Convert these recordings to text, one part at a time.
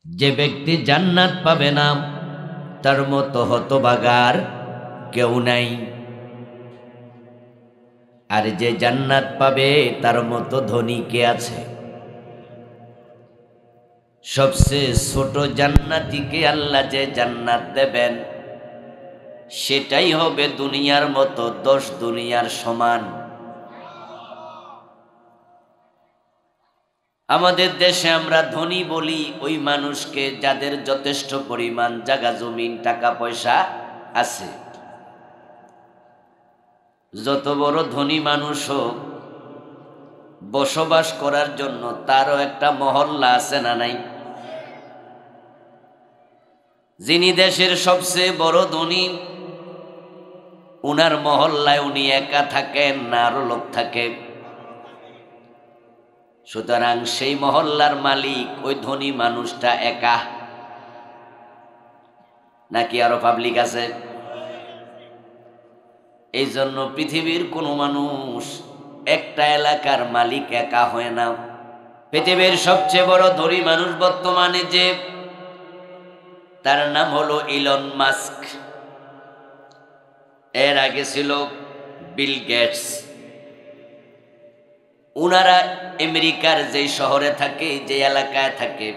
যে ব্যক্তি জান্নাত পাবে না তার মতো হতভাগার কেউ নাই, আর যে জান্নাত পাবে তার মতো ধনী কে আছে? সবচেয়ে ছোট জান্নাতীকে আল্লাহ যে জান্নাত দেবেন সেটাই হবে দুনিয়ার মতো 10 দুনিয়ার সমান। আমাদের দেশে আমরা ধনী বলি ওই মানুষকে যাদের যথেষ্ট পরিমাণ জায়গা জমিন টাকা পয়সা আছে। যত বড় ধনী মানুষ হোক, বসবাস করার জন্য তারও একটা মহল্লা আছে না নাই? যিনি দেশের সবচেয়ে বড় ধনী, উনার মহল্লায় উনি একা থাকেন না আরো লোক থাকে? সুতরাং সেই মহল্লার মালিক ওই ধনী মানুষটা একা, নাকি আরো পাবলিক আছে? এই জন্য পৃথিবীর কোনো মানুষ একটা এলাকার মালিক একা হয় না। পৃথিবীর সবচেয়ে বড় ধনী মানুষ বর্তমানে যে, তার নাম হলো ইলন মাস্ক। এর আগে ছিল বিল গেটস। উনারা আমেরিকার যে শহরে থাকে, যে এলাকায় থাকে,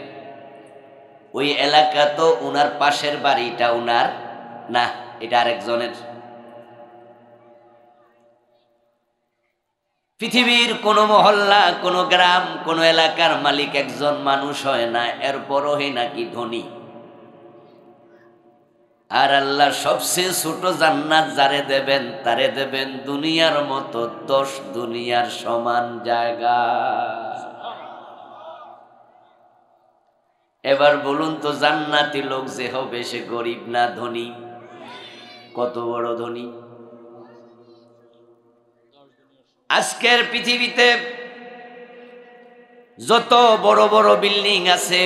ওই এলাকা তো উনার পাশের বাড়িটা উনার না, এটা আরেকজনের। পৃথিবীর কোন মহল্লা, কোন গ্রাম, কোন এলাকার মালিক একজন মানুষ হয় না, এরপরও হে নাকি ধনী। আর আল্লাহ সবচেয়ে ছোট জান্নাত যারে দেবেন তারে দেবেন দুনিয়ার মতো 10 দুনিয়ার সমান জায়গা। এবার বলুন তো, জান্নাতি লোক যে হবে সে গরিব না ধনী? কত বড় ধনী! আজকের পৃথিবীতে যত বড় বড় বিল্ডিং আছে,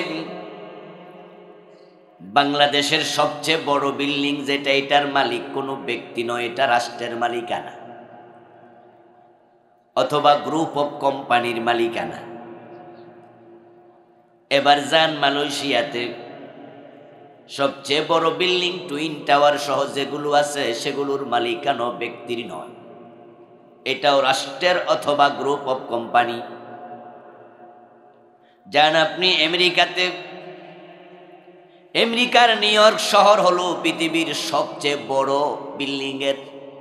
বাংলাদেশের সবচেয়ে বড় বিল্ডিং যেটা, এটার মালিক কোনো ব্যক্তি নয়, এটা রাষ্ট্রের মালিকানা অথবা গ্রুপ অফ কোম্পানির মালিকানা। এবার যান মালয়েশিয়াতে, সবচেয়ে বড় বিল্ডিং টুইন টাওয়ার সহ যেগুলো আছে সেগুলোর মালিকানা ব্যক্তির নয়, এটাও রাষ্ট্রের অথবা গ্রুপ অফ কোম্পানি। যান আপনি আমেরিকাতে, আমেরিকার নিউ ইয়র্ক শহর হলো পৃথিবীর সবচেয়ে বড় বিল্ডিং এর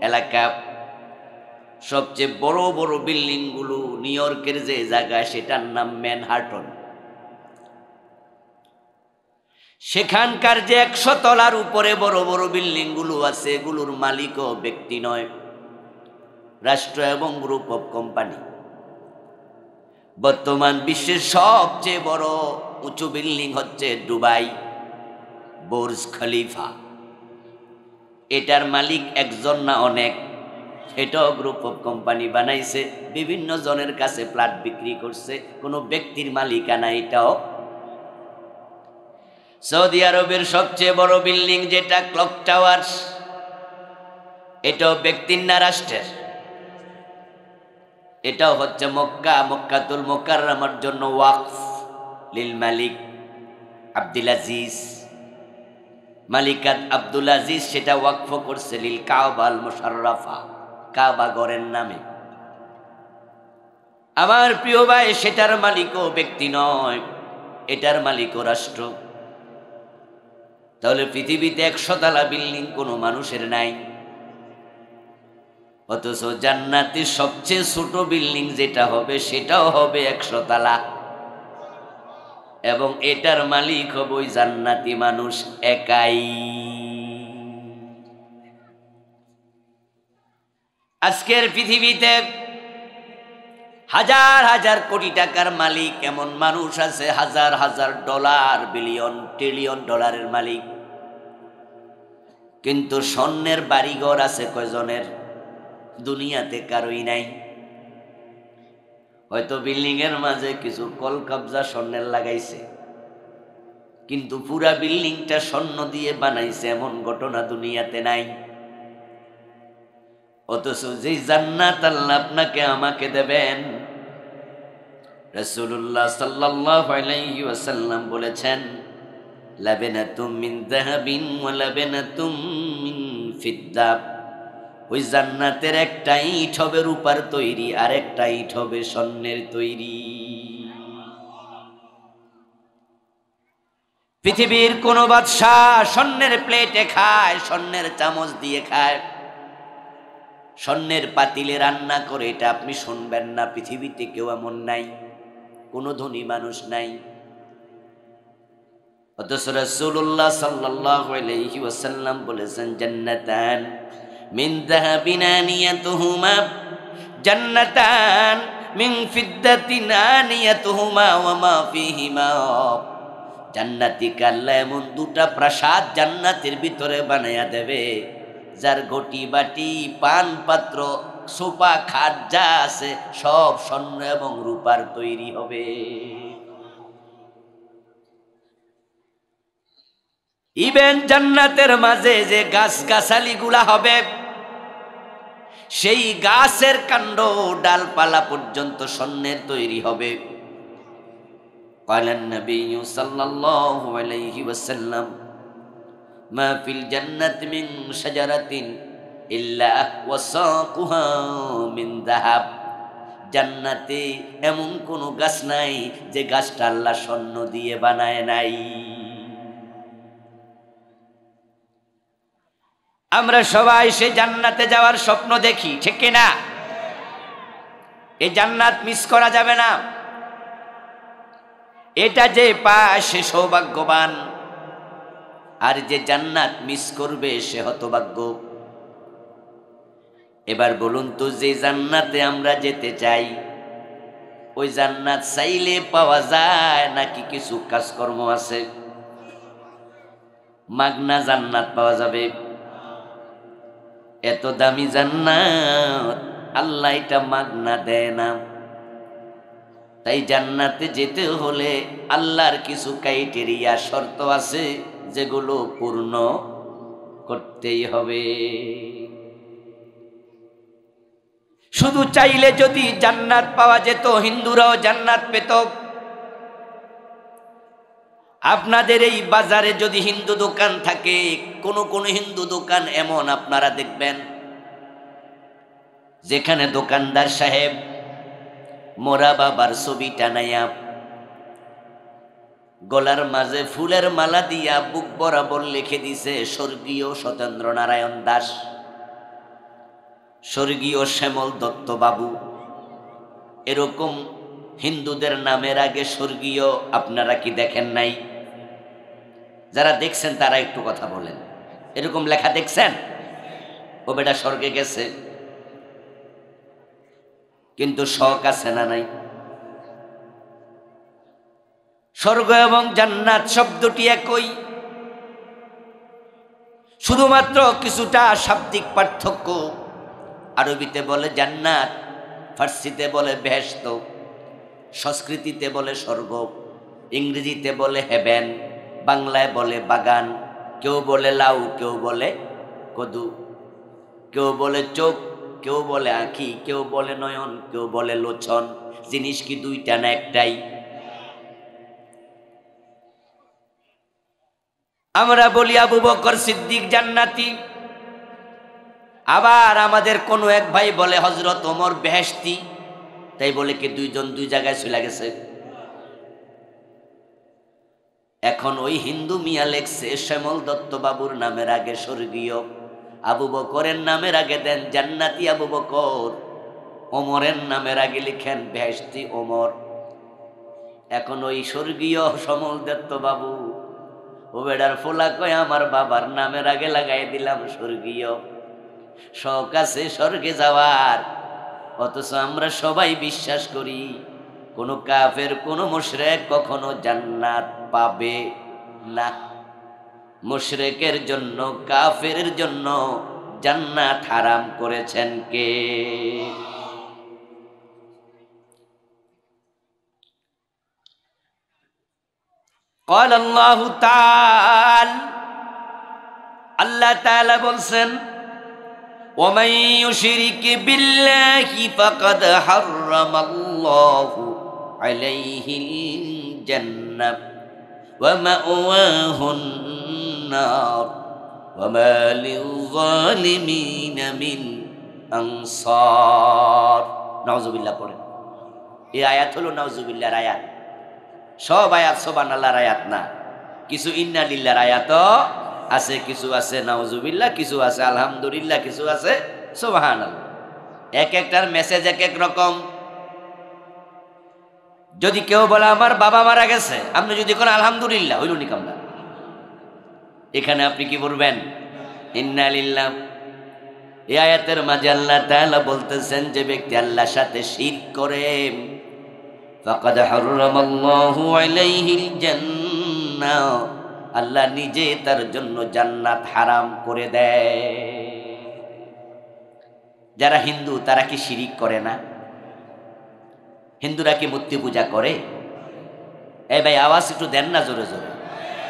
এলাকা। সবচেয়ে বড় বড় বিল্ডিং গুলো নিউ ইয়র্কের যে জায়গায়, সেটার নাম ম্যানহাটন। সেখানকার যে 100 তলার উপরে বড় বড় বিল্ডিং গুলো আছে, এগুলোর মালিকও ব্যক্তি নয়, রাষ্ট্র এবং গ্রুপ অফ কোম্পানি। বর্তমান বিশ্বের সবচেয়ে বড় উঁচু বিল্ডিং হচ্ছে দুবাই বুর্জ খলিফা। এটার মালিক একজন না অনেক, এটাও গ্রুপ অফ কোম্পানি বানাইছে, বিভিন্ন জনের কাছে প্লট বিক্রি করছে, কোনো ব্যক্তির মালিকানা এটাও। সৌদি আরবের সবচেয়ে বড় বিল্ডিং যেটা ক্লক টাওয়ার, এটাও ব্যক্তির না রাষ্ট্রের? এটাও হচ্ছে মক্কাতুল মুকাররমার জন্য ওয়াকফ লিল মালিক আব্দুল আজিজ। মালিকাত আব্দুল আজিজ সেটা ওয়াকফ করছে লিল কাবা আল মুশাররাফা, কাবা ঘরের নামে। আমার প্রিয় ভাই, সেটার মালিকও ব্যক্তি নয়, এটার মালিকও রাষ্ট্র। তাহলে পৃথিবীতে 100 তলা বিল্ডিং কোনো মানুষের নাই, অথচ জান্নাতের সবচেয়ে ছোট বিল্ডিং যেটা হবে সেটাও হবে 100 তলা, এবং এটার মালিক হবে ওই জান্নাতি মানুষ একাই। আজকের পৃথিবীতে হাজার হাজার কোটি টাকার মালিক এমন মানুষ আছে, হাজার হাজার ডলার, বিলিয়ন ট্রিলিয়ন ডলারের মালিক, কিন্তু স্বর্ণের বাড়িঘর আছে কয়জনের? দুনিয়াতে কারোই নাই। হয়তো বিল্ডিং এর মাঝে কিছু কলকবজা স্বর্ণের লাগাইছে, কিন্তু পুরা বিল্ডিংটা স্বর্ণ দিয়ে বানাইছে এমন ঘটনা দুনিয়াতে নাই। অথচ যে জান্নাত আল্লাহ আপনাকে আমাকে দেবেন, রাসূলুল্লাহ সাল্লাল্লাহু আলাইহি ওয়াসাল্লাম বলেছেন, লাবেনাতুম মিন যাহাবিন ওয়া লাবেনাতুম মিন ফিদ্দা। ওই জান্নাতের একটা ইট হবে রূপার তৈরি, আর একটা ইট হবে স্বর্ণের তৈরি। পৃথিবীর কোন বাদশাহ স্বর্ণের প্লেটে খায়, স্বর্ণের চামচ দিয়ে খায়, স্বর্ণের পাতিলে রান্না করে, এটা আপনি শুনবেন না। পৃথিবীতে কেউ এমন নাই, কোন ধনী মানুষ নাই। অথচ রাসূলুল্লাহ সাল্লাল্লাহু আলাইহি ওয়াসাল্লাম বলেছেন, জান্নাতান মিন যাহাবিন আনিয়াতুহুমা, জান্নাতান মিন ফিদ্দাতিন আনিয়াতুহুমা ওয়া মা ফীহিমা। জান্নাতীকে আল্লাহ এমন দুটা প্রাসাদ জান্নাতের ভিতরে বানায়া দেবে, যার ঘটি বাটি পান পাত্র সোফা খাট যা আছে সব স্বর্ণ এবং রূপার তৈরি হবে। ইভেন জান্নাতের মাঝে যে গাছ গাছালি গুলা হবে, সেই গাছের কাণ্ড ডালপালা পর্যন্ত স্বর্ণের তৈরি হবে। ক্বালান নবী সাল্লাল্লাহু আলাইহি ওয়াসাল্লাম, মা ফিল জান্নাতি মিন শাজারাতিন ইল্লা ওয়াসাকুহা মিন যাহাব। জান্নাতে এমন কোনো গাছ নাই যে গাছটা আল্লাহ স্বর্ণ দিয়ে বানায় নাই। আমরা সবাই সে জান্নাতে যাওয়ার স্বপ্ন দেখি, ঠিক কিনা? এই জান্নাত মিস করা যাবে না। এটা যে পায় সে সৌভাগ্যবান, আর যে জান্নাত মিস করবে সে হতভাগ্য। এবার বলুন তো, যে জান্নাতে আমরা যেতে চাই, ওই জান্নাত চাইলে পাওয়া যায় নাকি কিছু কাজকর্ম আছে? মাগনা জান্নাত পাওয়া যাবে? এত দামি জান্নাত আল্লাহ এটা মাগনা দেয় না। তাই জান্নাতে যেতে হলে আল্লাহর কিছু ক্রাইটেরিয়া, শর্ত আছে, যেগুলো পূর্ণ করতেই হবে। শুধু চাইলে যদি জান্নাত পাওয়া যেত, হিন্দুরাও জান্নাত পেত। আপনাদের এই বাজারে যদি হিন্দু দোকান থাকে, কোন হিন্দু দোকান এমন আপনারা দেখবেন যেখানে দোকানদার সাহেব মোরা বাবার ছবি টানাইয়া গলার মাঝে ফুলের মালা দিয়া বুক বরাবর লিখে দিছে স্বর্গীয় সত্যেন্দ্র নারায়ণ দাস, স্বর্গীয় শ্যামল দত্ত বাবু। এরকম হিন্দুদের নামের আগে স্বর্গীয় আপনারা কি দেখেন নাই? যারা দেখছেন তারা একটু কথা বলেন। এরকম লেখা দেখছেন? ও বেটা স্বর্গে গেছে, কিন্তু শখ আছে না নাই? স্বর্গ এবং জান্নাত শব্দটি একই, শুধুমাত্র কিছুটা শাব্দিক পার্থক্য। আরবিতে বলে জান্নাত, ফার্সিতে বলে বেহেশত, সংস্কৃতিতে বলে স্বর্গ, ইংরেজিতে বলে হেভেন, বাংলায় বলে বাগান। কেউ বলে লাউ, কেউ বলে কদু, কেউ বলে চোখ, কেউ বলে আঁখি, কেউ বলে নয়ন, কেউ বলে লোচন। জিনিস কি দুইটা না একটাই? আমরা বলি আবু বকর সিদ্দিক জান্নাতি, আবার আমাদের কোনো এক ভাই বলে হযরত ওমর বেহেশতি। তাই বলে কি দুইজন দুই জায়গায় চলে গেছে? এখন ওই হিন্দু মিয়া লেখছে শ্যামল দত্ত বাবুর নামের আগে স্বর্গীয়, আবু বকরের নামের আগে দেন জান্নাতি আবু বকর, ওমরের নামের আগে লিখেন বেহেশতি ওমর। এখন ওই স্বর্গীয় শ্যামল দত্ত বাবু ও বেড়ার ফোলা কয় আমার বাবার নামের আগে লাগাই দিলাম স্বর্গীয়। শখ আছে স্বর্গে যাওয়ার, অথচ আমরা সবাই বিশ্বাস করি কোনো কাফের, কোনো মুশরিক কখনো জান্নাত পাবে না। মুশরিকের জন্য, কাফেরের জন্য জান্নাত হারাম করেছেন কে? قال الله تعالى, আল্লাহ তাআলা বলছেন, ومن يشرك بالله فقد حرم الله عليه الجنة ওয়া মাওয়াহুন নার ওয়া মা লিয-যালিমিনা মিন আনসার। নাউযুবিল্লাহ পড়েন। এই আয়াত হলো নাউযুবিল্লাহর আয়াত। সব আয়াত সুবহানাল্লাহর আয়াত না, কিছু ইন্না লিল্লাহর আয়াতও আছে, কিছু আছে নাউযুবিল্লাহ, কিছু আছে আলহামদুলিল্লাহ, কিছু আছে সুবহানাল্লাহ। এক একটার মেসেজ এক এক রকম। যদি কেউ বলে আমার বাবা মারা গেছে, আপনি যদি কোন আলহামদুলিল্লাহ, হইল নি কামলা। এখানে আপনি কি বলবেন? ইন্না লিল্লাহ। এই আয়াতের মাঝে আল্লাহ তাআলা বলতেছেন, যে ব্যক্তি আল্লাহর সাথে শিরক করে ফাকাদ হারামাল্লাহু আলাইহিল জান্নাহ, আল্লাহ নিজে তার জন্য জান্নাত হারাম করে দেয়। যারা হিন্দু তারা কি শিরিক করে না? হিন্দুরা কি মূর্তি পূজা করে? এই ভাই আওয়াজ একটু দেন না জোরে জোরে।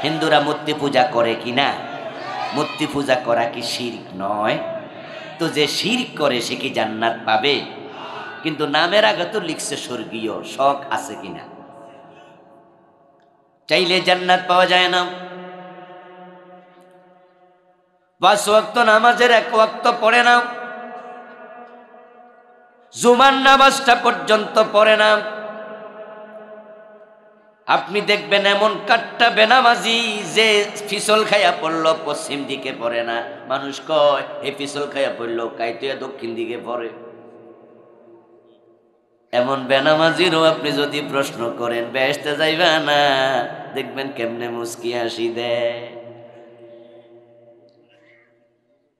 হিন্দুরা মূর্তি পূজা করে কি না? মূর্তি পূজা করা কি শিরক নয়? তো যে শিরক করে সে কি জান্নাত পাবে? কিন্তু নামের আগে তো লিখছে স্বর্গীয়, শখ আছে কিনা? চাইলে জান্নাত পাওয়া যায় না। 5 ওয়াক্ত নামাজের 1 ওয়াক্ত পড়ে না, জুমার নামাজটা পর্যন্ত পড়ে না। আপনি দেখবেন এমন কাট্টা বেনামাজি যে ফিসল খাইয়া পড়লো পশ্চিম দিকে পড়ে না। মানুষ কয় এই ফিসল খাইয়া পড়লো কাইতে দক্ষিণ দিকে পড়ে। এমন বেনামাজিরও আপনি যদি প্রশ্ন করেন বেহেশতে যাইবা না, দেখবেন কেমনে মুস্কি হাসি দেয়।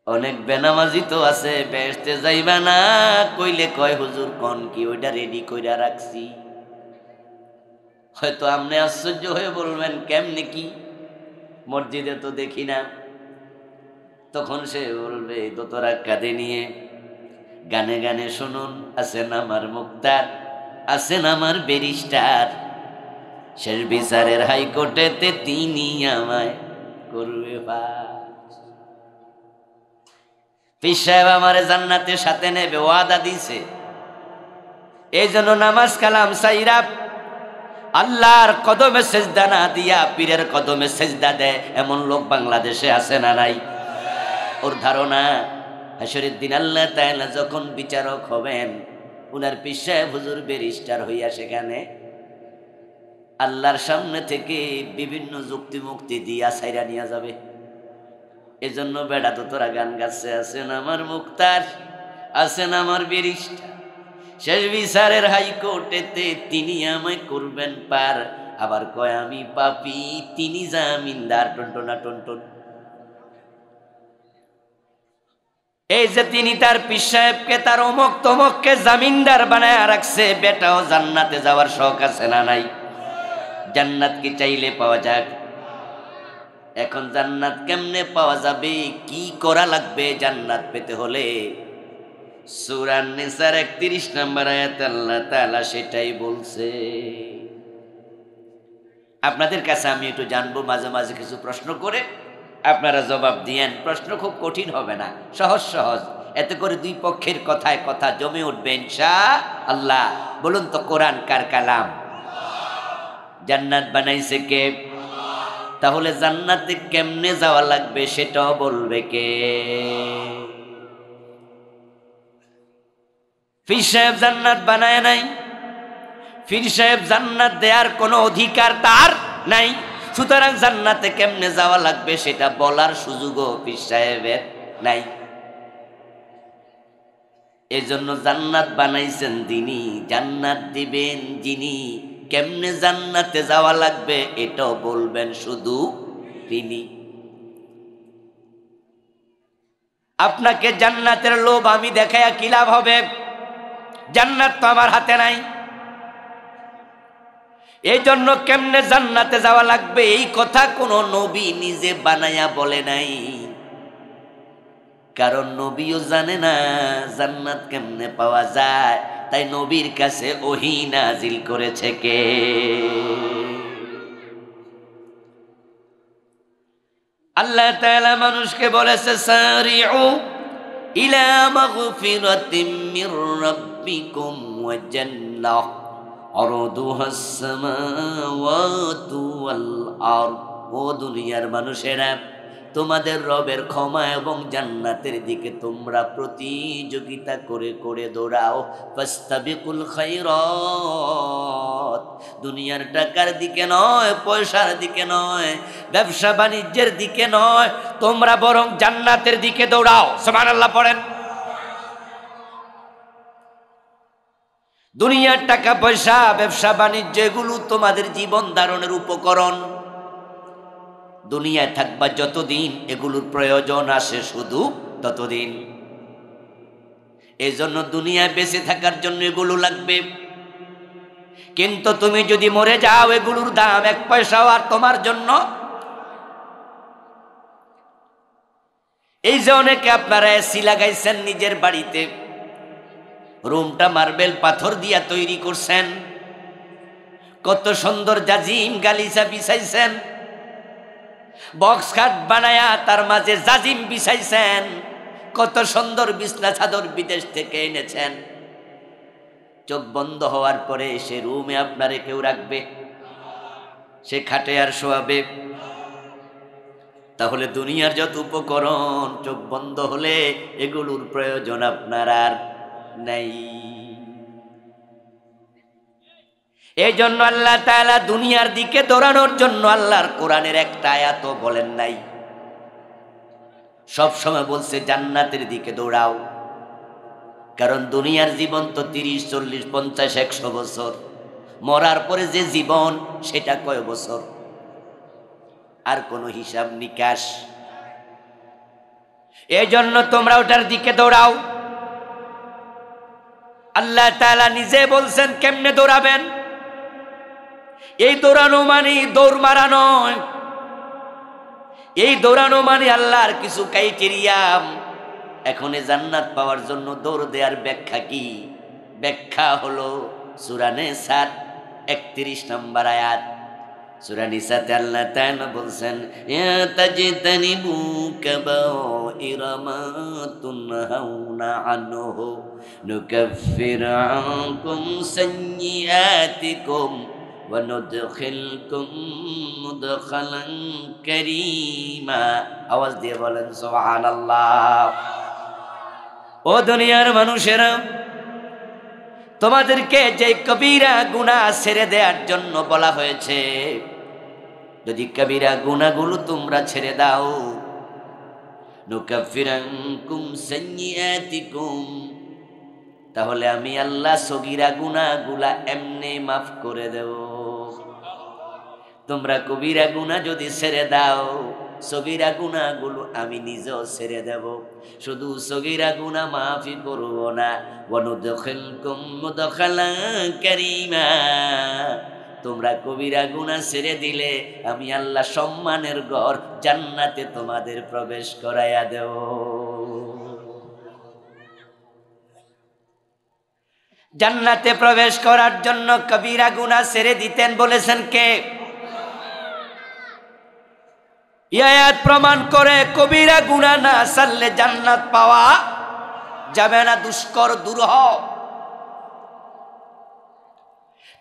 অনেক বেনামাজি তো আছে বেহেশতে যাইবা না কইলে কয় হুজুর কোন কি ওইটা রেডি কইরা রাখছি। হয়তো আপনি আশ্চর্য হয়ে বলবেন কেমনে কি, মসজিদে তো দেখি না। তখন সে বলবে দোতরা কাঁধে নিয়ে গানে গানে শুনুন, আছেন আমার মুক্তার, আছেন আমার ব্যারিস্টার, শেষ বিচারের হাইকোর্টেতে তিনি আমায় করবে পাস। পীর সাহেব আমারে জান্নাতের সাথে নেবে ওয়াদা দিছে। এই জন্য নামাজ কালাম সাইরা আল্লাহর কদমে সেজদা না দিয়া পীরের কদমে সেজদা দেয় এমন লোক বাংলাদেশে আছে না নাই? ওর ধারণা হাসরের দিন আল্লাহ তাআলা যখন বিচারক হবেন, উনার পীর সাহেব হুজুর ব্যারিস্টার হইয়া সেখানে আল্লাহর সামনে থেকে বিভিন্ন যুক্তি মুক্তি দিয়া ছাইরা নিয়ে যাবে। এজন্য বেড়া তো তোরা গান গাচ্ছে, আছেন আমার মুক্তার, আছেন আমার ব্যারিস্টার, শেষ বিচারের হাইকোর্টেতে তিনি আমায় করবেন পার। আবার কয় আমি পাপী, তিনি জামিনদার। টনটনা টনটন। এই যে তিনি তার পীর সাহেবকে তার অমক তমককে জামিনদার বানায় রাখছে, বেটাও জান্নাতে যাওয়ার শখ আছে না নাই? জান্নাত কি চাইলে পাওয়া যাক? এখন জান্নাত কেমনে পাওয়া যাবে, কি করা লাগবে জান্নাত পেতে হলে? সূরা নিসার 31 নম্বর আয়াতে আল্লাহ তাআলা সেটাই বলছে। আপনাদের কাছে আমি একটু জানবো, মাঝে মাঝে কিছু প্রশ্ন করে আপনারা জবাব দিয়েন। প্রশ্ন খুব কঠিন হবে না, সহজ সহজ। এতে করে দুই পক্ষের কথায় কথা জমে উঠবে ইনশাআল্লাহ। বলুন তো, কোরআন কার কালাম? জান্নাত বানাইছে কে? তাহলে জান্নাতে কেমনে যাওয়া লাগবে সেটাও বলবে কে? পীর সাহেব জান্নাত বানায় নাই, পীর সাহেব জান্নাত দেওয়ার কোনো অধিকার তার নাই। সুতরাং জান্নাতে কেমনে যাওয়া লাগবে সেটা বলার সুযোগও পীর সাহেবের নাই। এজন্য জান্নাত বানাইছেন তিনি, জান্নাত দিবেন যিনি, কেমনে জান্নাতে যাওয়া লাগবে এটাও বলবেন শুধু তিনি। আপনাকে জান্নাতের লোভ আমি দেখাইয়া কি লাভ হবে? জান্নাত তো আমার হাতে নাই। এই জন্য কেমনে জান্নাতে যাওয়া লাগবে এই কথা কোনো নবী নিজে বানায়া বলে নাই, কারণ নবীও জানে না জান্নাত কেমনে পাওয়া যায়। তাই নবীর কাছে ওহী নাজিল করেছে কে? আল্লাহ তাআলা মানুষকে বলেছে সারিউ ইলা মাগফিরাতিম মির রাব্বিকুম ওয়া জান্নাহ আরদুহাস সামাওয়াতু ওয়াল আর ও দুনিয়ার মানুষেরা, তোমাদের রবের ক্ষমা এবং জান্নাতের দিকে তোমরা প্রতিযোগিতা করে করে দৌড়াও। ফাস্তাবিকুল খায়রাত, দুনিয়ার টাকার দিকে নয়, পয়সার দিকে নয়, ব্যবসা বাণিজ্যের দিকে নয়, তোমরা বরং জান্নাতের দিকে দৌড়াও। সুবহানাল্লাহ পড়েন। দুনিয়ার টাকা পয়সা, ব্যবসা বাণিজ্য এগুলো তোমাদের জীবন ধারণের উপকরণ। দুনিয়ায় থাকবা যতদিন এগুলোর প্রয়োজন আসে শুধু ততদিন। এই জন্য দুনিয়ায় বেঁচে থাকার জন্য এগুলো লাগবে। কিন্তু তুমি যদি মরে যাও, এগুলোর দাম এক পয়সাও আর তোমার জন্য। এই যে অনেকে আপনারা এসি লাগাইছেন নিজের বাড়িতে, রুমটা মার্বেল পাথর দিয়া তৈরি করছেন, কত সুন্দর জাজিম গালিচা বিছাইছেন, বক্স খাট বানায়া তার মাঝে জাজিম বিছাইছেন, কত সুন্দর বিছনা চাদর বিদেশ থেকে এনেছেন। চোখ বন্ধ হওয়ার পরে সে রুমে আপনারে কেউ রাখবে? সে খাটে আর শোয়াবে? তাহলে দুনিয়ার যত উপকরণ চোখ বন্ধ হলে এগুলোর প্রয়োজন আপনার আর নাই। এই জন্য আল্লাহ তাআলা দুনিয়ার দিকে দৌড়ানোর জন্য আল্লাহর কোরআনের একটা আয়াত বলেন নাই, সব সময় বলছে জান্নাতের দিকে দৌড়াও। কারণ দুনিয়ার জীবন তো 30, 40, 50, 100 বছর। মরার পরে যে জীবন সেটা কয় বছর? আর কোনো হিসাব নিকাশ। এই জন্য তোমরা ওটার দিকে দৌড়াও। আল্লাহ তাআলা নিজে বলছেন কেমনে দৌড়াবেন। এই দৌড়ানো মানে দৌড় মারা নয়, এই দৌড়ানো মানে আল্লাহর কিছু ক্রাইটেরিয়া। এখন জান্নাত পাওয়ার জন্য দৌড় দেওয়ার ব্যাখ্যা কি? ব্যাখ্যা হলো সূরা নিসা 31 নম্বর আয়াত। সূরা নিসাতে আল্লাহ তাআলা বলছেন, ইয়া তাজতানিবু কাবাইরা মা তুনহাউনা আনহু নুকাফির আনকুম সাইয়্যাতিকুম ওয়া নুদখিলকুম মুদখালান কারীমা। আওয়াজ দিয়ে বলেন সুবহানাল্লাহ। ও দুনিয়ার মানুষেরা, তোমাদেরকে যে কবিরা গুনাহ ছেড়ে দেওয়ার জন্য বলা হয়েছে, যদি কবিরা গুনাহগুলো তোমরা ছেড়ে দাও, নুকাফিরানকুম সাইয়্যাতিকুম, তাহলে আমি আল্লাহ সগীরা গুনাহগুলা এমনি মাফ করে দেব। তোমরা কবিরা গুনাহ যদি ছেড়ে দাও, সগীরা গুনাহগুলো আমি নিজেও ছেড়ে দেব। শুধু সগীরা গুনাহ মাফই করব না, ওয়া নুদখিলকুম মুদখালান কারীমা, তোমরা কবিরা গুনাহ ছেড়ে দিলে আমি আল্লাহ সম্মানের ঘর জান্নাতে তোমাদের প্রবেশ করাইয়া দেব। জান্নাতে প্রবেশ করার জন্য কবিরা গুনাহ ছেড়ে দিতেন বলেছেন কে? এই আয়াত প্রমাণ করে কবিরা গুনাহ না ছাড়লে জান্নাত পাওয়া যাবে না, দুষ্কর দুরূহ।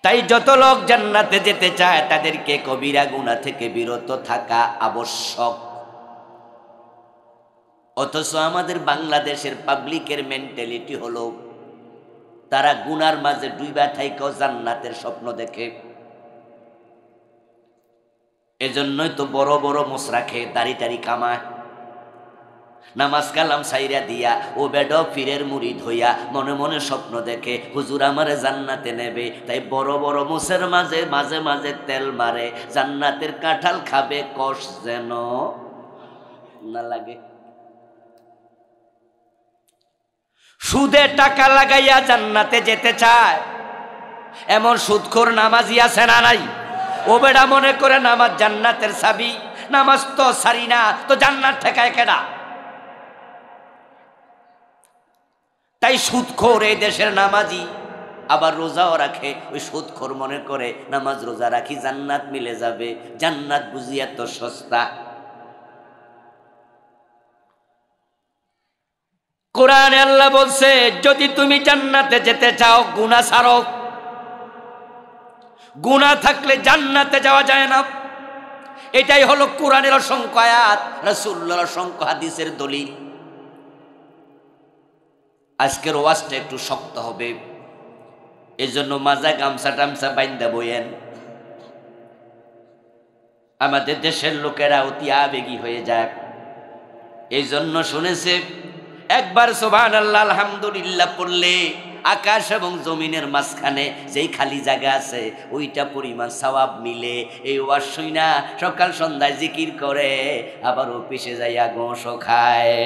তাই যত লোক জান্নাতে যেতে চায় তাদেরকে কবিরা গুনাহ থেকে বিরত থাকা আবশ্যক। অথচ আমাদের বাংলাদেশের পাবলিকের মেন্টালিটি হলো তারা গুনার মাঝে ডুইবা থাইকাও জান্নাতের স্বপ্ন দেখে। এজন্যই তো বড় বড় মোসরা খেয়ে দাড়ি টাড়ি কামায়, নামাজ কালাম সাইরা দিয়া ও বেড পীরের মুরিদ হইয়া মনে মনে স্বপ্ন দেখে হুজুর আমারে জান্নাতে নেবে। তাই বড় বড় মোসের মাঝে মাঝে মাঝে তেল মারে, জান্নাতের কাঁঠাল খাবে কষ যেন না লাগে। সুদে টাকা লাগাইয়া জান্নাতে যেতে চায় এমন সুদখোর নামাজি আছে না নাই? ও বেড়া মনে করে নামাজ জান্নাতের চাবি, নামাজ তো সারি না তো জান্নাত ঠেকায় কেডা? তাই সুদখোর এই দেশের নামাজি আবার রোজাও রাখে, ওই সুদখোর মনে করে নামাজ রোজা রাখি জান্নাত মিলে যাবে। জান্নাত বুঝি এত সস্তা? কোরআনে আল্লাহ বলছে যদি তুমি জান্নাতে যেতে চাও গুনাহ ছাড়ো। গুনাহ থাকলে জান্নাতে যাওয়া যায় না। এটাই হলো কোরআনের অসংখ্য আয়াত, রাসূলুল্লাহর অসংখ্য হাদিসের দলিল। আজকের ওয়াজটা একটু শক্ত হবে, এজন্য মাজায় গামছা টামছা বাইন্দা বইয়েন। আমাদের দেশের লোকেরা অতি আবেগী হয়ে যায়, এই জন্য শুনেছে একবার সুবহানাল্লাহ আলহামদুলিল্লাহ পড়লে আকাশ এবং জমিনের মাঝখানে যেই খালি জায়গা আছে ওইটা পরিমাণ সওয়াব মিলে। এই ওয়াজ শুইনা সকাল সন্ধ্যায় জিকির করে, আবার অফিসে যাইয়া গোশও খায়।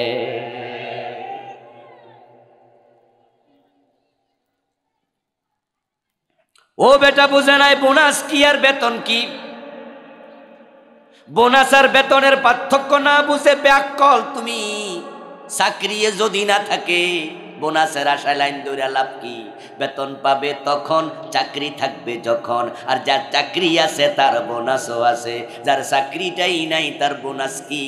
ও বেটা বুঝে নাই বোনাস কি আর বেতন কি। বোনাস আর বেতনের পার্থক্য না বুঝে ব্যাককল তুমি। চাকরি যদি না থাকে বোনাসের আশায় লাইন ধরে লাভ কি? বেতন পাবে তখন, চাকরি থাকবে যখন। আর যার চাকরি আছে তার বোনাসও আছে, যার চাকরিটাই নাই তার বোনাস কি?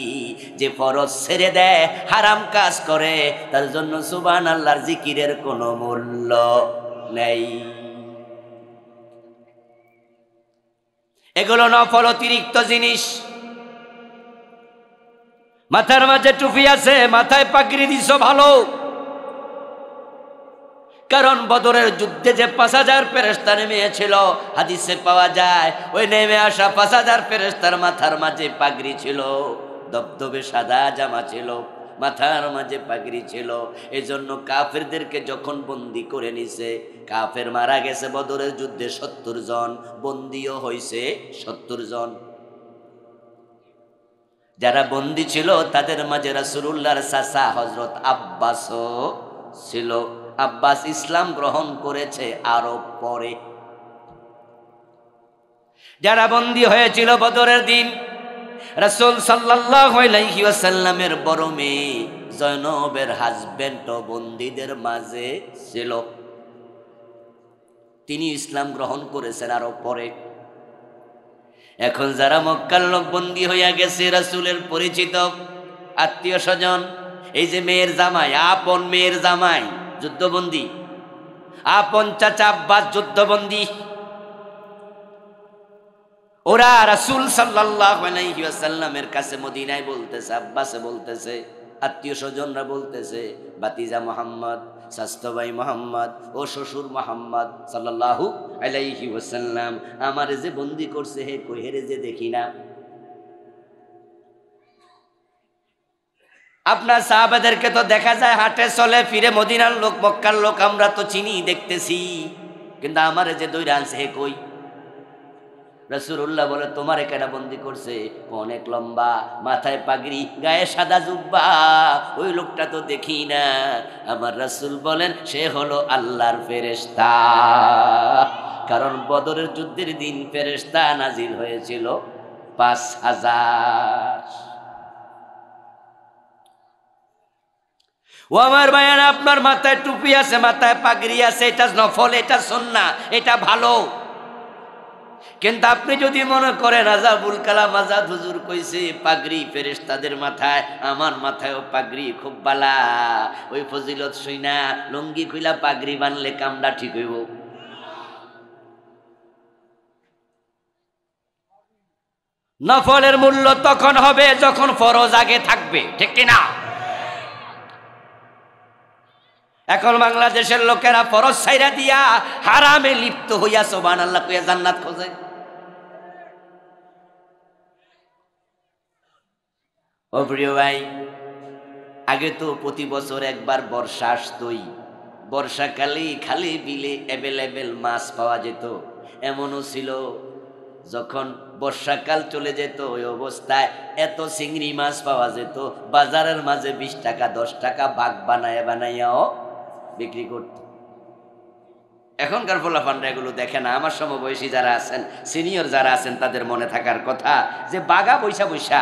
যে ফরজ ছেড়ে দেয়, হারাম কাজ করে, তার জন্য সুবহানাল্লাহর জিকিরের কোনো মূল্য নেই। এগুলো নফল অতিরিক্ত জিনিস। মাথার মাঝে টুপি আছে, মাথায় পাগড়ি দিছো ভালো, কারণ বদরের যুদ্ধে যে 5000 ফেরেশতা নেমেছিল, হাদিসে পাওয়া যায় ওই নেমে আসা 5000 ফেরেশতার মাথার মাঝে পাগড়ি ছিল, দবদবে সাদা জামা ছিল, মাথার মাঝে পাগড়ি ছিল। এজন্য কাফেরদেরকে যখন বন্দি করে নিছে, কাফের মারা গেছে বদরের যুদ্ধে 70 জন, বন্দিও হয়েছে 70 জন। যারা বন্দি ছিল তাদের মাঝে রাসূলুল্লাহর চাচা হযরত আব্বাসও ছিল। আব্বাস ইসলাম গ্রহণ করেছে আরো পরে। যারা বন্দী হয়েছিল বদরের দিন, রাসূল সাল্লাল্লাহু আলাইহি ওয়াসাল্লামের বড় মেয়ে জয়নবের হাজবেন্ড বন্দীদের মাঝে ছিল, তিনি ইসলাম গ্রহণ করেছেন আরো পরে। এখন যারা মক্কার লোক বন্দী হইয়া গেছে, রাসূলের পরিচিত আত্মীয় স্বজন, এই যে মেয়ের জামাই, আপন মেয়ের জামাই যুদ্ধবন্দী, আপন চাচা আব্বাস যুদ্ধবন্দী, ওরা রাসূল সাল্লাল্লাহু আলাইহি ওয়াসাল্লামের কাছে মদিনায় বলতেছে, আব্বাসে বলতেছে, আত্মীয় স্বজনরা বলতেছে, ভাতিজা মুহাম্মদ, স্বাস্থ্য ভাই মুহাম্মদ ও শ্বশুর মুহাম্মদ সাল্লাল্লাহু আলাইহি ওয়াসাল্লাম আমারে যে বন্দী করছে, হে কই হেরে যে দেখি না। আপনার সাহাবাদেরকে তো দেখা যায় হাটে চলে ফিরে, মদিনার লোক মক্কার লোক আমরা তো চিনি দেখতেছি, কিন্তু আমারে যে দইরা আনছে হে কই? রাসূলুল্লাহ বলে, তোমারে কেডা বন্দী করছে? অনেক লম্বা, মাথায় পাগড়ি, গায়ে সাদা জুব্বা, ওই লোকটা তো দেখি না। আমার রাসূল বলেন, সে হলো আল্লাহর ফেরেশতা। কারণ বদরের যুদ্ধের দিন ফেরেশতা নাজিল হয়েছিল 5000। ও আমার ভাইয়ারা, আপনার মাথায় টুপি আছে, মাথায় পাগড়ি আছে, এটা নফল, এটা সুন্নাহ, এটা ভালো। কিন্তু আপনি যদি মনে করেন আযাবুল কালাম আজাদ হুজুর কইছে পাগড়ি ফেরেশতাদের মাথায়, আমার মাথায়ও পাগড়ি খুব বালা, ওই ফজিলত শুইনা লুঙ্গি খুইলা পাগড়ি বানলে কামটা ঠিক হইব। নফলের মূল্য তখন হবে যখন ফরজ আগে থাকবে, ঠিক কিনা? এখন বাংলাদেশের লোকেরা ফরজ ছাইরা দিয়া হারামে লিপ্ত হইয়া সুবহানাল্লাহ কইয়া জান্নাত খোঁজে। ও প্রিয় ভাই, আগে তো প্রতি বছর একবার বর্ষা আসতই, বর্ষাকালে খালি বিলে অ্যাভেলেবেল মাছ পাওয়া যেত। এমনও ছিল যখন বর্ষাকাল চলে যেত ওই অবস্থায় এত চিংড়ি মাছ পাওয়া যেত, বাজারের মাঝে 20 টাকা 10 টাকা ভাগ বানাইয়াও বিক্রি করত। এখনকার পোলাপানরা এগুলো দেখে না। আমার সমবয়সী যারা আছেন, সিনিয়র যারা আছেন, তাদের মনে থাকার কথা যে বাগা বৈশা বৈশা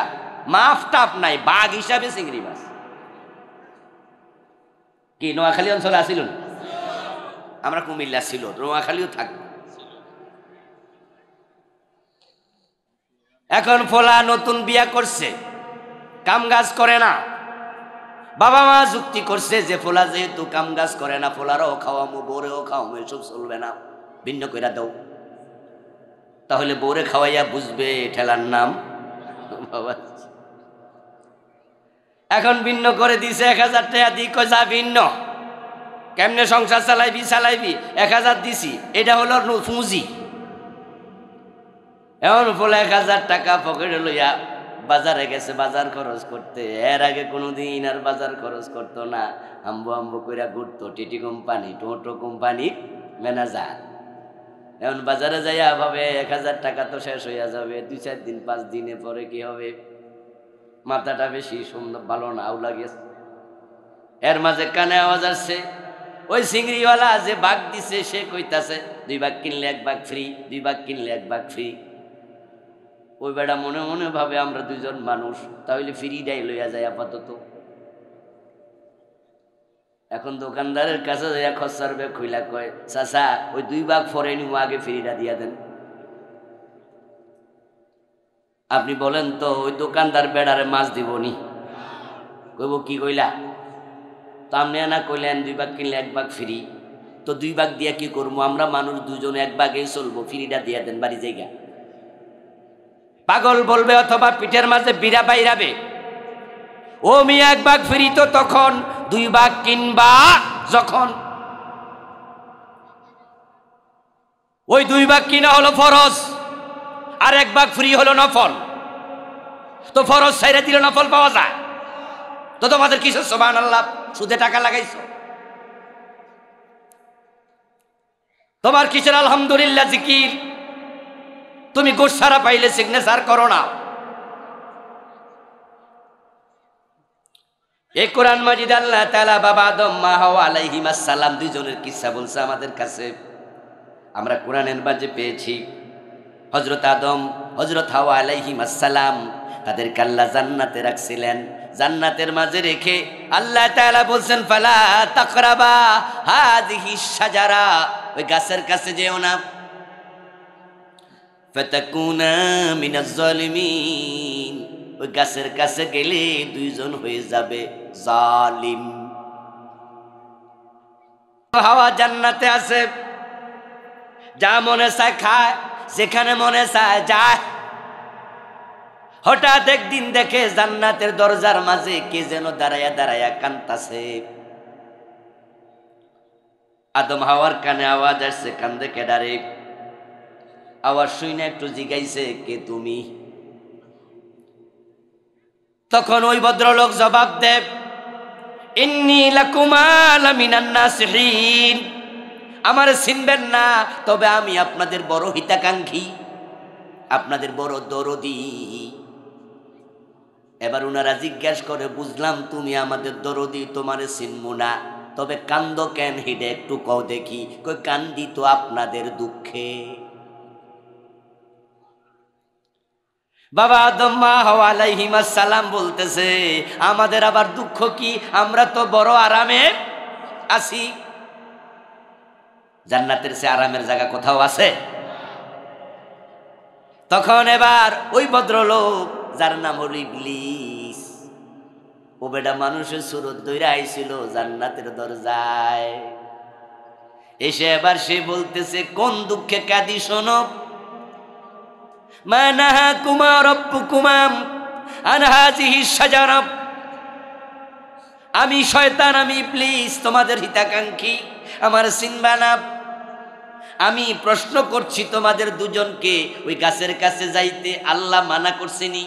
মাফ টাপ নাই, বাঘ হিসাবে চিংড়ি মাছ। কি নোয়াখালী অঞ্চলে আসিল না? আমরা কুমিল্লা ছিল, নোয়াখালীও থাকবো। এখন ফোলা নতুন বিয়া করছে, কাম কাজ করে না, বাবা মা যুক্তি করছে যে ফোলা যেহেতু কাম কাজ করে না, ফোলারও খাওয়ামো বউরেও খাওয়ামো, এসব চলবে না, ভিন্ন কইরা দাও। তাহলে বউরে খাওয়াইয়া বুঝবে ঠেলার নাম বাবা এখন ভিন্ন করে দিছে 1000 টাকা দি কই যা ভিন্ন কেমনে সংসার চালাইবি 1000 দিছি এটা হলো পুঁজি এমন বলে 1000 টাকা পকেটে লইয়া বাজারে গেছে বাজার খরচ করতে এর আগে কোনোদিন আর বাজার খরচ করতো না আম্বু কইরা ঘুরতো টিটি কোম্পানি টোটো কোম্পানির ম্যানেজার এখন বাজারে যাইয়া ভাবে 1000 টাকা তো শেষ হইয়া যাবে 2-4 দিন 5 দিনে পরে কি হবে মাথাটা বেশি সুন্দর ভালো না আউলা গেছে এর মাঝে কানে আওয়াজ আসছে ওই চিংড়িওয়ালা যে বাঘ দিছে সে কইতাছে 2 ভাগ কিনলে 1 ভাগ ফ্রি 2 ভাগ কিনলে 1 ভাগ ফ্রি ওই বেটা মনে মনে ভাবে আমরা দুইজন মানুষ তাহলে ফ্রিটাই লইয়া যায় আপাতত এখন দোকানদারের কাছে যাইয়া খরচার ব্যাগ খুইলা কয় চাচা ওই 2 ভাগ পরে নিব আগে ফ্রিটা দিয়া দেন আপনি বলেন তো ওই দোকানদার বেড়ারে মাছ দিবনি কইব কি কইলা তো আপনি না কইলেন 2 ভাগ কিনলে 1 ভাগ ফ্রি তো 2 ভাগ দিয়া কি করবো আমরা মানুষ দুজন 1 ভাগেই চলবো ফ্রিটা দিয়া দেন বাড়ি জায়গা পাগল বলবে অথবা পিঠের মাঝে বিড়া বাইরাবে ও মিয়া 1 ভাগ ফ্রি তো তখন 2 ভাগ কিনবা যখন ওই 2 ভাগ কিনা হলো ফরজ আর 1 ভাগ ফ্রি হলো নফল তো ফরজ ছাইরা দিলে নফল পাওয়া যায় তো তোমাদের কিসের সুবহানাল্লাহ সুদে টাকা লাগাইছো তোমার কিসের আলহামদুলিল্লাহ জিকির তুমি গোসারা পাইলে সিগনেচার করো না এই কোরআন মাজিদ আল্লাহ তাআলা বাবা আদম মা হাওয়া আলাইহিমাস সালাম দুইজনের কিসসা বলছে আমাদের কাছে আমরা কোরআনের মাঝে পেয়েছি হযরত আদম হযরত হাওয়া আলাইহিমাস সালাম তাদেরকে আল্লাহ জান্নাতে রাখছিলেন জান্নাতের মাঝে রেখে আল্লাহ তাআলা বলছেন ফালা তাকরাবা হাযিহিস শাজারা ওই গাছের কাছে যেও না ফাতাকুনা মিনাজ জালিমিন ওই গাছের কাছে গেলে দুইজন হয়ে যাবে জালিম হাওয়া জান্নাতে আছে যা মনে চায় খায় যেখানে মনে চায় যায় হঠাৎ একদিন দেখে জান্নাতের দরজার মাঝে কে যেন দাঁড়ায়া দাঁড়ায়া কান্তাছে আদম হাওয়ার কানে আওয়াজ আসছে কান্দে কেডারে আওয়াজ শুনে একটু জিগাইছে কে তুমি তখন ওই ভদ্রলোক জবাব দেব ইন্নী লাকুমা লামিনান নাসিহিন আমার চিনবেন না তবে আমি আপনাদের বড় হিতাকাঙ্ক্ষী আপনাদের বড় দরদি এবার ওনারা জিজ্ঞাসা করে বুঝলাম তুমি আমাদের দরদি তোমারে চিনবো না তবে কান্দ কেন হিডে একটু কও দেখি কই কান্দি তো আপনাদের দুঃখে বাবা আদম মা হাওয়া আলাইহিমাস সালাম বলতেছে আমাদের আবার দুঃখ কি আমরা তো বড় আরামে আছি জান্নাতের সে আরামের জায়গা কোথাও আছে তখন এবার ওই ভদ্রলোক যার নাম হলো ইবলিস ও বেটা মানুষের সুরত ধইরা আইছিল জান্নাতের দরজায় এসে এবার সে বলতেছে কোন দুঃখে কাঁদি শোনো মা নাহাকুমা রাব্বুকুমা আন হাযিহিস শাজারা আমি শয়তান আমি ইবলিস তোমাদের হিতাকাঙ্ক্ষী আমার চিনবা না আমি প্রশ্ন করছি তোমাদের দুজনকে ওই গাছের কাছে যাইতে আল্লাহ মানা করছেনি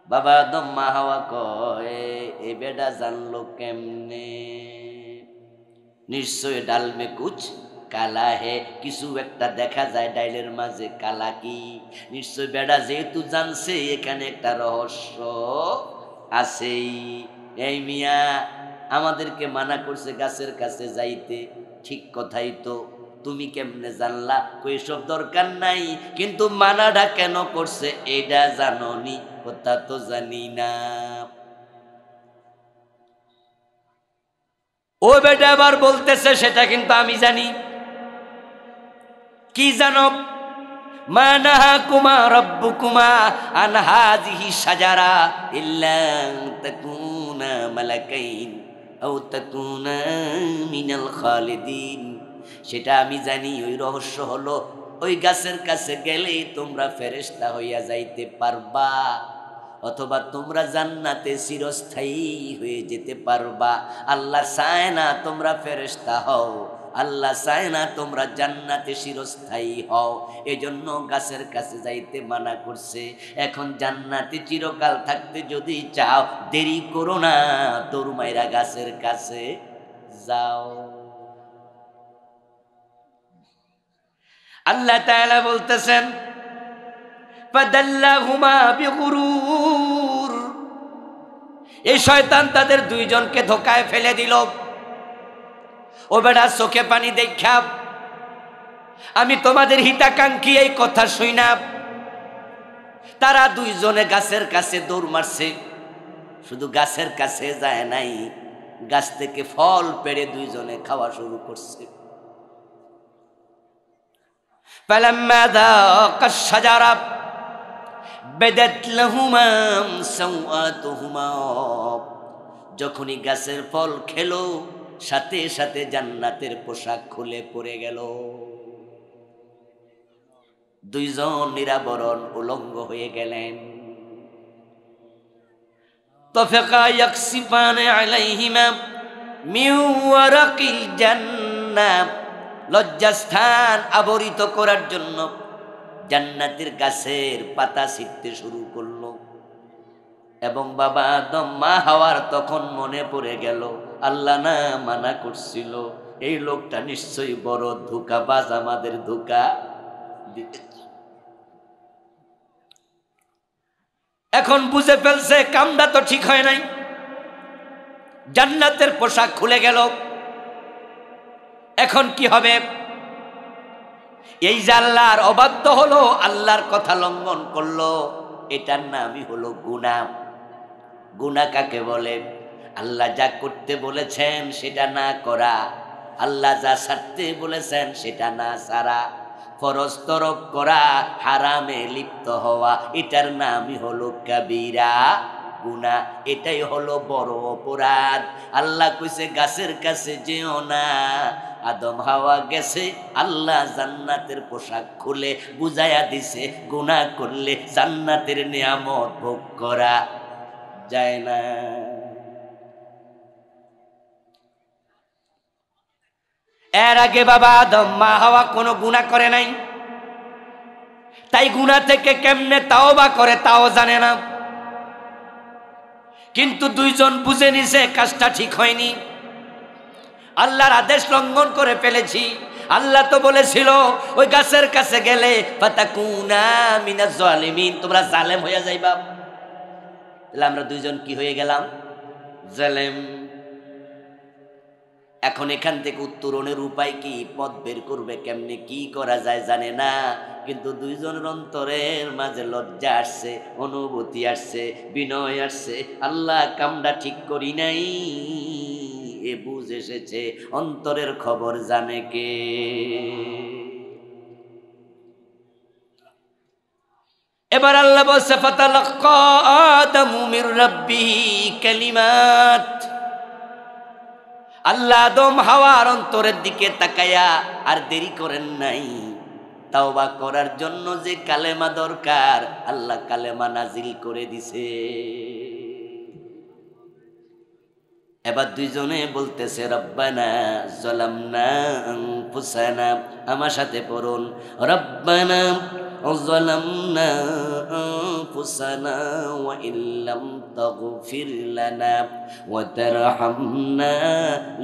বাবা আদম মা হাওয়া কয় এ বেটা জানলো কেমনে নিশ্চয় ডাল মে কুছ কালা হে কিছু একটা দেখা যায় ডাইলের মাঝে কালা কি নিশ্চয় বেটা যেহেতু জানছে এখানে একটা রহস্য আছেই এই মিয়া আমাদেরকে মানা করছে গাছের কাছে যাইতে ঠিক কথাই তো তুমি কেমনে জানলা কই সব দরকার নাই কিন্তু মানাটা কেন করছে এটা জানোনি কথা তো জানি না ও বেটা আবার বলতেছে সেটা কিন্তু আমি জানি কি জানো মা নাহাকুমা রাব্বুকুমা আন হাযিহি শাজারা ইল্লা তাকুনা মালাকাইন আও তাকুনা মিনাল খালিদিন সেটা আমি জানি ওই রহস্য হলো ওই গাছের কাছে গেলেই তোমরা ফেরেশতা হইয়া যাইতে পারবা, অথবা তোমরা জান্নাতে চিরস্থায়ী হয়ে যেতে পারবা। আল্লাহ চায় না তোমরা ফেরেশতা হও, আল্লাহ চায় না তোমরা জান্নাতে চিরস্থায়ী হও, এজন্য গাছের কাছে যাইতে মানা করছে। এখন জান্নাতে চিরকাল থাকতে যদি চাও, দেরি করো না, দৌড় মাইরা গাছের কাছে যাও। আল্লাহ তাআলা বলতেছেন ফাদাল্লাহুমা বিগুরুর, এই শয়তান তাদের দুইজনকে ধোঁকায় ফেলে দিল। ও বেটা, চোখে পানি দেখা আমি তোমাদের হিতাকাঙ্ক্ষী এই কথা শুইনা তারা দুইজনে গাছের কাছে দৌড় মারছে। শুধু গাছের কাছে যায় নাই, গাছ থেকে ফল পেড়ে দুইজনে খাওয়া শুরু করছে। ফালাম্মা যাকা শাজারা বাদাত লাহুমা সাওআতুহুমা, যখনই গাছের ফল খেলো সাথে সাথে জান্নাতের পোশাক খুলে পড়ে গেল। দুইজন নিরাবরণ উলঙ্গ হয়ে গেলেন। তাফাকা ইয়াকসিফানে আলাইহিমা মিন ওয়ারাকিল জান্নাহ, লজ্জাস্থান আবরিত করার জন্য জান্নাতের গাছের পাতা ছিঁড়তে শুরু করলো। এবং বাবা আদম মা হাওয়ার তখন মনে পড়ে গেল, আল্লাহ না মানা করছিল, এই লোকটা নিশ্চয়ই বড় ধোঁকাবাজ, আমাদের ধোঁকা দিতে। এখন বুঝে ফেলছে কামটা তো ঠিক হয় নাই, জান্নাতের পোশাক খুলে গেল, এখন কি হবে? এই যে আল্লাহর অবাধ্য হলো, আল্লাহর কথা লঙ্ঘন করলো, এটার নামই হলো গুনাহ। গুনাহ কাকে বলে? আল্লাহ যা করতে বলেছেন সেটা না করা, আল্লাহ যা ছাড়তে বলেছেন সেটা না ছাড়া, ফরজ তরক করা, হারামে লিপ্ত হওয়া, এটার নামই হলো কাবীরা গুনাহ। এটাই হলো বড় অপরাধ। আল্লাহ কইছে গাছের কাছে যেও না। আদম হাওয়া গেছে, আল্লাহ জান্নাতের পোশাক খুলে বুঝাইয়া দিছে গুনাহ করলে জান্নাতের নিয়ামত ভোগ করা যায় না। এর আগে বাবা আদম মা হাওয়া কোনো গুনাহ করে নাই, তাই গুনাহ থেকে কেমনে তাওবা করে তাও জানে না। কিন্তু দুইজন বুঝে নিছে কাজটা ঠিক হয়নি, আল্লাহর আদেশ লঙ্ঘন করে ফেলেছি। আল্লাহ তো বলেছিল ওই গাছের কাছে গেলে ফাতাকুনা মিনাজ জালিমিন, তোমরা জালেম হয়ে যাইবা। তাহলে আমরা দুইজন কি হয়ে গেলাম? জালেম। এখন এখান থেকে উত্তরণের উপায় কি? পথ বের করবে কেমনে, কি করা যায় জানে না। কিন্তু দুইজনের অন্তরের মাঝে লজ্জা আসছে, অনুভূতি আসছে, বিনয় আসছে, আল্লাহ কামটা ঠিক করি নাই, এ বুঝ এসেছে। অন্তরের খবর জানে কে? এবার আল্লাহ বলছে ফাতালাক্কা আদামু মির রাব্বিহি কালিমাত। আল্লাহ আদম হাওয়ার অন্তরের দিকে তাকায়া আর দেরি করেন নাই, তাওবা করার জন্য যে কালেমা দরকার আল্লাহ কালেমা নাজিল করে দিছে। এবার দুইজনে বলতেছে রব্বানা যালামনা আনফুসানা, আমার সাথে পড়ুন রব্বানা যালামনা আনফুসানা ওয়া ইল্লাম তাগফির লানা ওয়া তারহামনা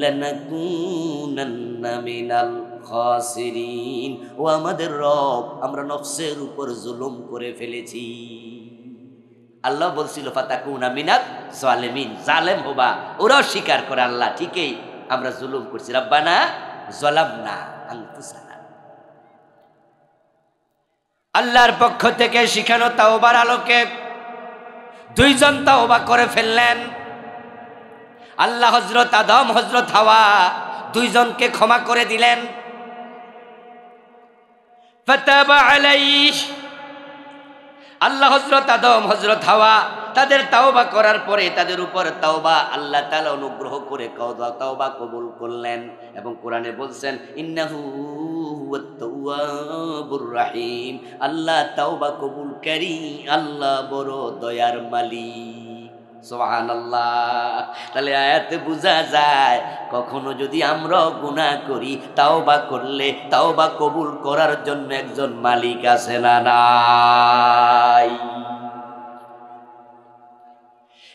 লানাকুনান্না মিনাল খাসিরিন। ও আমাদের রব, আমরা নফসের উপর জুলুম করে ফেলেছি। আল্লাহ বলছিল ফাতাকুনা মিনাজ জালিমিন, জালেম হবা, ওরাও স্বীকার করে আল্লাহ ঠিকই আমরা জুলুম করছি। রব্বানা যালামনা আনফুসানা। আল্লাহর পক্ষ থেকে শিখানো তাওবার আলোকে দুইজন তাওবা করে ফেললেন। আল্লাহ হযরত আদম হযরত হাওয়া দুইজনকে ক্ষমা করে দিলেন। ফাতাবা আলাইহি, আল্লাহ হযরত আদম হযরত হাওয়া তাদের তাওবা করার পরে তাদের উপর তাওবা আল্লাহ তাআলা অনুগ্রহ করে তাওবা কবুল করলেন। এবং কোরআনে বলছেন ইন্নাহু ওয়াত-তাওয়াবুর রাহিম। আল্লাহ তাওবা কবুলকারী, আল্লাহ বড় দয়ার মালিক। সুবহানাল্লাহ। তাহলে আয়াতে বোঝা যায় কখনো যদি আমরা গুনাহ করি, তাওবা করলে তাওবা কবুল করার জন্য একজন মালিক আছে না নাই?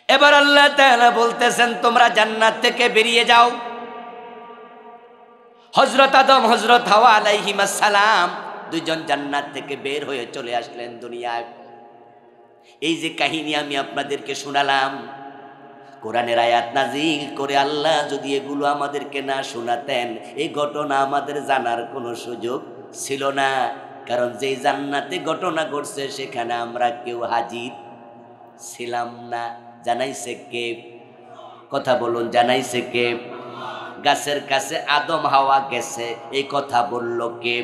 এবার আল্লাহ তাআলা বলতেছেন তোমরা জান্নাত থেকে বেরিয়ে যাও। হযরত আদম হযরত হাওয়া আলাইহিস সালাম দুইজন জান্নাত থেকে বের হয়ে চলে আসলেন দুনিয়ায়। এই যে কাহিনী আমি আপনাদেরকে শোনালাম, কোরআনের আয়াত নাজিল করে আল্লাহ যদি এগুলো আমাদেরকে না শোনাতেন, এই ঘটনা আমাদের জানার কোনো সুযোগ ছিল না। কারণ যেই জান্নাতে ঘটনা ঘটছে সেখানে আমরা কেউ হাজির ছিলাম না। জানাইছে কে? কথা বলুন, জানাইছে কে? গাছের কাছে আদম হাওয়া গেছে, এই কথা বলল কে?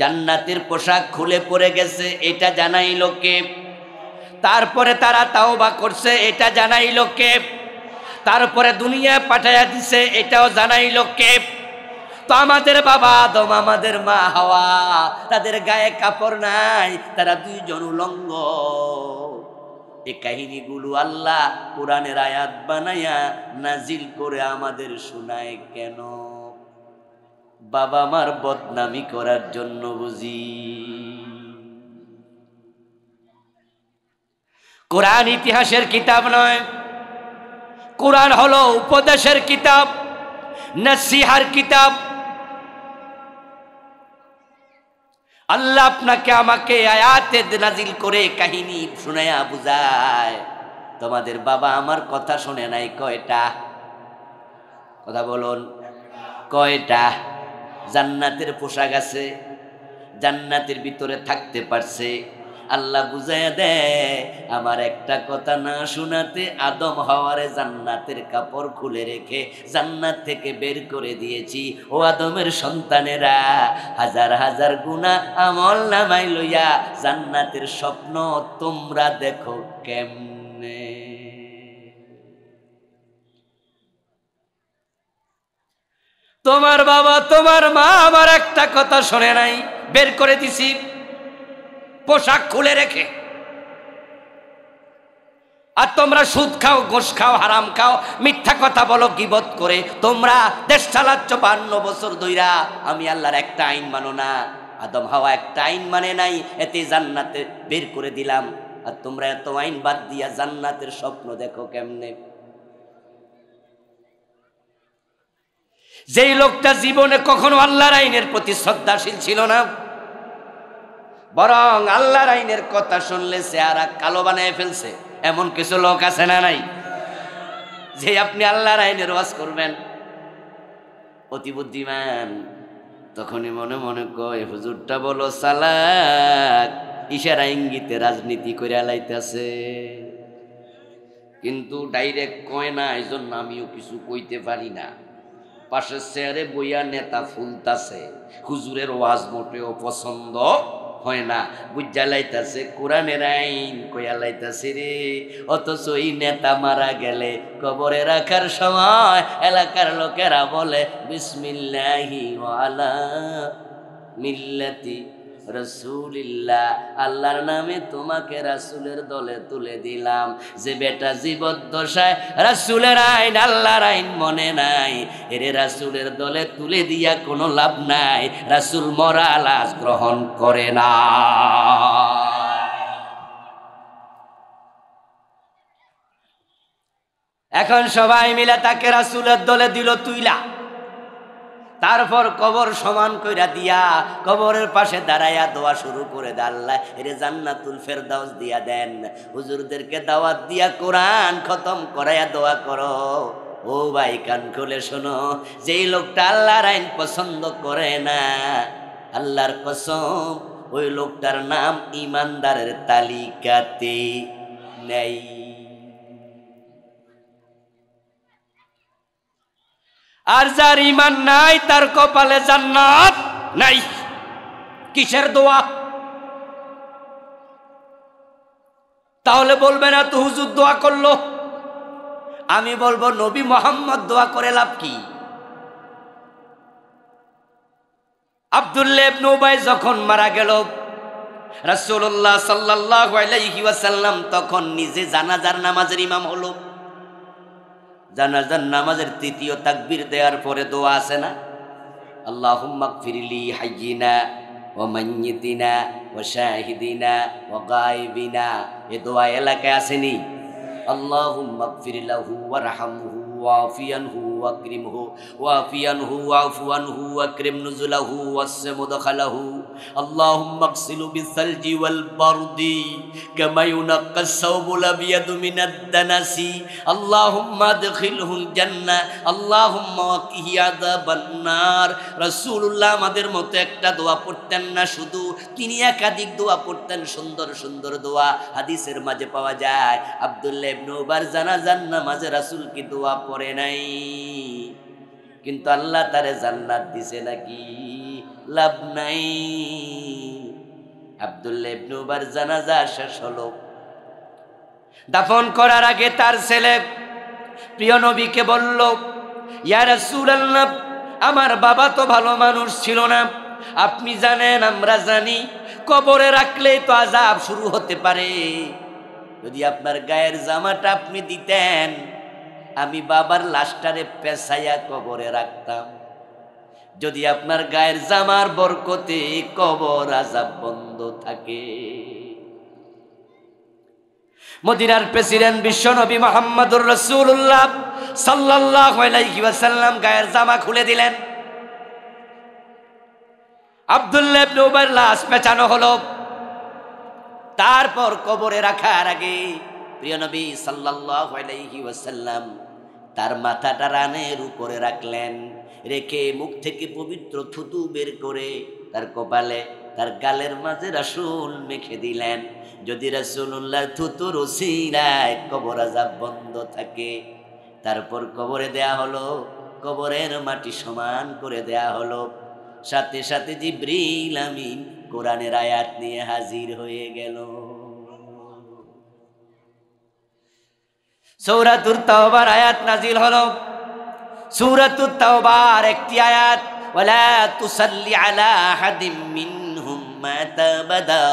জান্নাতের পোশাক খুলে পড়ে গেছে, এটা জানাইলো কে? তারপরে তারা তাওবা করছে, এটা জানাইলো কে? তারপরে দুনিয়ায় পাঠাইয়া দিছে, এটাও জানাইলো কে? তো আমাদের বাবা আদম, আমাদের মা হাওয়া, তাদের গায়ে কাপড় নাই, তারা দুইজন উলঙ্গ। এই কাহিনীগুলো আল্লাহ কোরআনের আয়াত বানায়া নাজিল করে আমাদের শোনায় কেন? বাবা মার বদনামি করার জন্য বুঝি? কোরআন ইতিহাসের কিতাব নয়, কোরআন হলো উপদেশের কিতাব, নসিহার কিতাব। আল্লাহ আপনাকে আমাকে আয়াতে নাজিল করে কাহিনী শুনায়া বুঝায়। তোমাদের বাবা আমার কথা শুনে নাই কয়টা? কথা বলুন, কয়টা? জান্নাতের পোশাক আছে, জান্নাতের ভিতরে থাকতে পারছে। আল্লাহ বুঝাইয়া দেয় আমার একটা কথা না শোনাতে আদম হাওয়ারে জান্নাতের কাপড় খুলে রেখে জান্নাত থেকে বের করে দিয়েছি। ও আদমের সন্তানেরা, হাজার হাজার গুনাহ আমল নামাই লইয়া জান্নাতের স্বপ্ন তোমরা দেখো কেমনে? তোমার বাবা তোমার মা আমার একটা কথা শোনে নাই, বের করে দিছি পোশাক খুলে রেখে। আর তোমরা সুদ খাও, ঘুষ খাও, হারাম খাও, মিথ্যা কথা বলো, গীবত করে তোমরা দেশ চালাচ্ছ 52 বছর ধইরা। আমি আল্লাহর একটা আইন মানো না। আদম হাওয়া একটা আইন মানে নাই, এতে জান্নাতে বের করে দিলাম। আর তোমরা এত আইন বাদ দিয়া জান্নাতের স্বপ্ন দেখো কেমনে? যেই লোকটা জীবনে কখনো আল্লাহর আইনের প্রতি শ্রদ্ধাশীল ছিল না, বরং আল্লাহর আইনের কথা শুনলে চেহারা কালো বানায় ফেলছে, এমন কিছু লোক আছে না নাই? যে আপনি আল্লাহর আইনের ওয়াজ করবেন, অতি বুদ্ধিমান, তখনই মনে মনে কয় হুজুরটা বলো চালাক, ইশারা ইঙ্গিতে রাজনীতি করে লাইতেছে, কিন্তু ডাইরেক্ট কয় না, এই জন্য আমিও কিছু কইতে পারি না। পাশের চেয়ারে বইয়া নেতা ফুলতাছে, হুজুরের ওয়াজ মোটেও পছন্দ হয় না, বুঝা লাইতাছে কোরআনের আইন কইয়া লাইতাছে রে। অথচ এই নেতা মারা গেলে কবরে রাখার সময় এলাকার লোকেরা বলে বিসমিল্লাহি ওয়া আলা মিল্লাতি রাসূলিল্লাহ, আল্লাহর নামে তোমাকে রাসূলের দলে তুলে দিলাম। যে বেটা জীবদ্দশায় রাসূলের আইন আল্লাহর আইন মনে নাই, এরে রাসূলের দলে তুলে দিয়া কোনো লাভ নাই। রাসূল মরা লাশ গ্রহণ করে না। এখন সবাই মিলে তাকে রাসূলের দলে দিল তুইলা, তারপর কবর সমান কইরা দিয়া কবরের পাশে দাঁড়াইয়া দোয়া শুরু করে দেয়, আল্লাহ এরে জান্নাতুল ফেরদাউস দিয়া দেন। হুজুরদেরকে দাওয়াত দিয়া কোরআন খতম করাইয়া দোয়া করো। ও ভাই কান খুলে শোনো, যেই লোকটা আল্লাহর আইন পছন্দ করে না, আল্লাহর কসম ওই লোকটার নাম ঈমানদারের তালিকাতে নেই। আর যার ঈমান নাই তার কপালে জান্নাত নাই। কিসের দোয়া? তাহলে বলবে না তো হুজুর দোয়া করলো। আমি বলবো নবী মুহাম্মদ দোয়া করে লাভ কি? আব্দুল্লাহ ইবনে উবাই যখন মারা গেল, রাসূলুল্লাহ সাল্লাল্লাহু আলাইহি ওয়াসাল্লাম তখন নিজে জানাজার নামাজের ইমাম হলো। জানাজার নামাজের তৃতীয় তাকবীর দেওয়ার পরে দোয়া আছে না, আল্লাহুম্মা গফিরলি হাইয়িনা ওয়া মাইয়িতিনা ওয়া শাহিদিনা ওয়া গায়িবিনা, এ দোয়া এলাকায় আসেনি? আল্লাহুম্মা গফির লাহু ওয়ারহামহু ওয়াফিয়ানহু ওয়াকরিমহু ওয়াফিয়ানহু ওয়াফু আনহু ওয়াকরিম নুজুলাহু ওয়াসসি মুদখালাহু আল্লাহুম্মা আগসিলহু বিসালজি ওয়াল বারদি কামা ইউনাক্কাস সাওবুল আবিয়াদু মিনাদ দানাসি আল্লাহুম্মা আদখিলহুল জান্নাহ আল্লাহুম্মা ওয়াকিহি আযাবান নার। রাসূলুল্লাহ আমাদের মতো একটা দোয়া পড়তেন না, শুধু তিনি একাধিক দোয়া পড়তেন, সুন্দর সুন্দর দোয়া হাদিসের মাঝে পাওয়া যায়। আব্দুল্লাহ ইবনে উবার জানাজার নামাজে রাসূল কি দোয়া পড়ে নাই? কিন্তু আল্লাহ তারে জান্নাত দিছে নাকি? লাভ নাই। আব্দুল্লাহ ইবনে উবার জানাজা শেষ হলো। দাফন করার আগে তার ছেলে প্রিয় নবীকে বলল, ইয়া রাসূলুল্লাহ, আমার বাবা তো ভালো মানুষ ছিল না, আপনি জানেন, আমরা জানি, কবরে রাখলে তো আযাব শুরু হতে পারে। যদি আপনার গায়ের জামাটা আপনি দিতেন, আমি বাবার লাশটারে পেছাইয়া কবরে রাখতাম। যদি আপনার গায়ের জামার বরকতে কবর আযাব বন্ধ থাকে। মদিনার প্রেসিডেন্ট বিশ্বনবী মুহাম্মদুর রাসূলুল্লাহ সাল্লাল্লাহু আলাইহি ওয়াসাল্লাম গায়ের জামা খুলে দিলেন। আব্দুল্লাহ ইবনে উবার লাশ পেঁচানো হলো। তারপর কবরে রাখার আগে প্রিয় নবী সাল্লাল্লাহু আলাইহি ওয়াসাল্লাম তার মাথাটা রানের উপরে রাখলেন, রেখে মুখ থেকে পবিত্র থুতু বের করে তার কপালে, তার গালের মাঝে রাসূল মেখে দিলেন। যদি রাসূলুল্লাহ থুতুর ওসিলায় কবর আযাব বন্ধ থাকে। তারপর কবরে দেয়া হলো, কবরের মাটি সমান করে দেয়া হলো। সাথে সাথে জিবরিল আমিন কোরআনের আয়াত নিয়ে হাজির হয়ে গেল। সূরাতুত তাওবার আয়াত নাজিল হলো। সূরাতুত তাওবার একটি আয়াত, ওয়ালা তুসাল্লি আলা আহাদিম মিনহুম মাতা আবাদা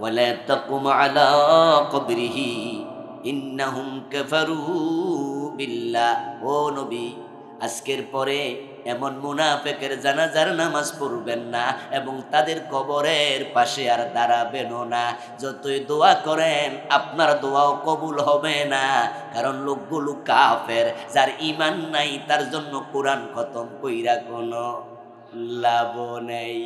ওয়ালা তাকুম আলা কবরিহি ইন্নাহুম কাফারু বিল্লাহ। ও নবী, আজকের পরে এমন মুনাফিকের জানাজার নামাজ পড়বেন না এবং তাদের কবরের পাশে আর দাঁড়াবেনও না। যতই দোয়া করেন আপনার দোয়াও কবুল হবে না, কারণ লোকগুলো কাফের, যার ঈমান নাই, তার জন্য কোরআন খতম কইরা কোনো লাভ নেই।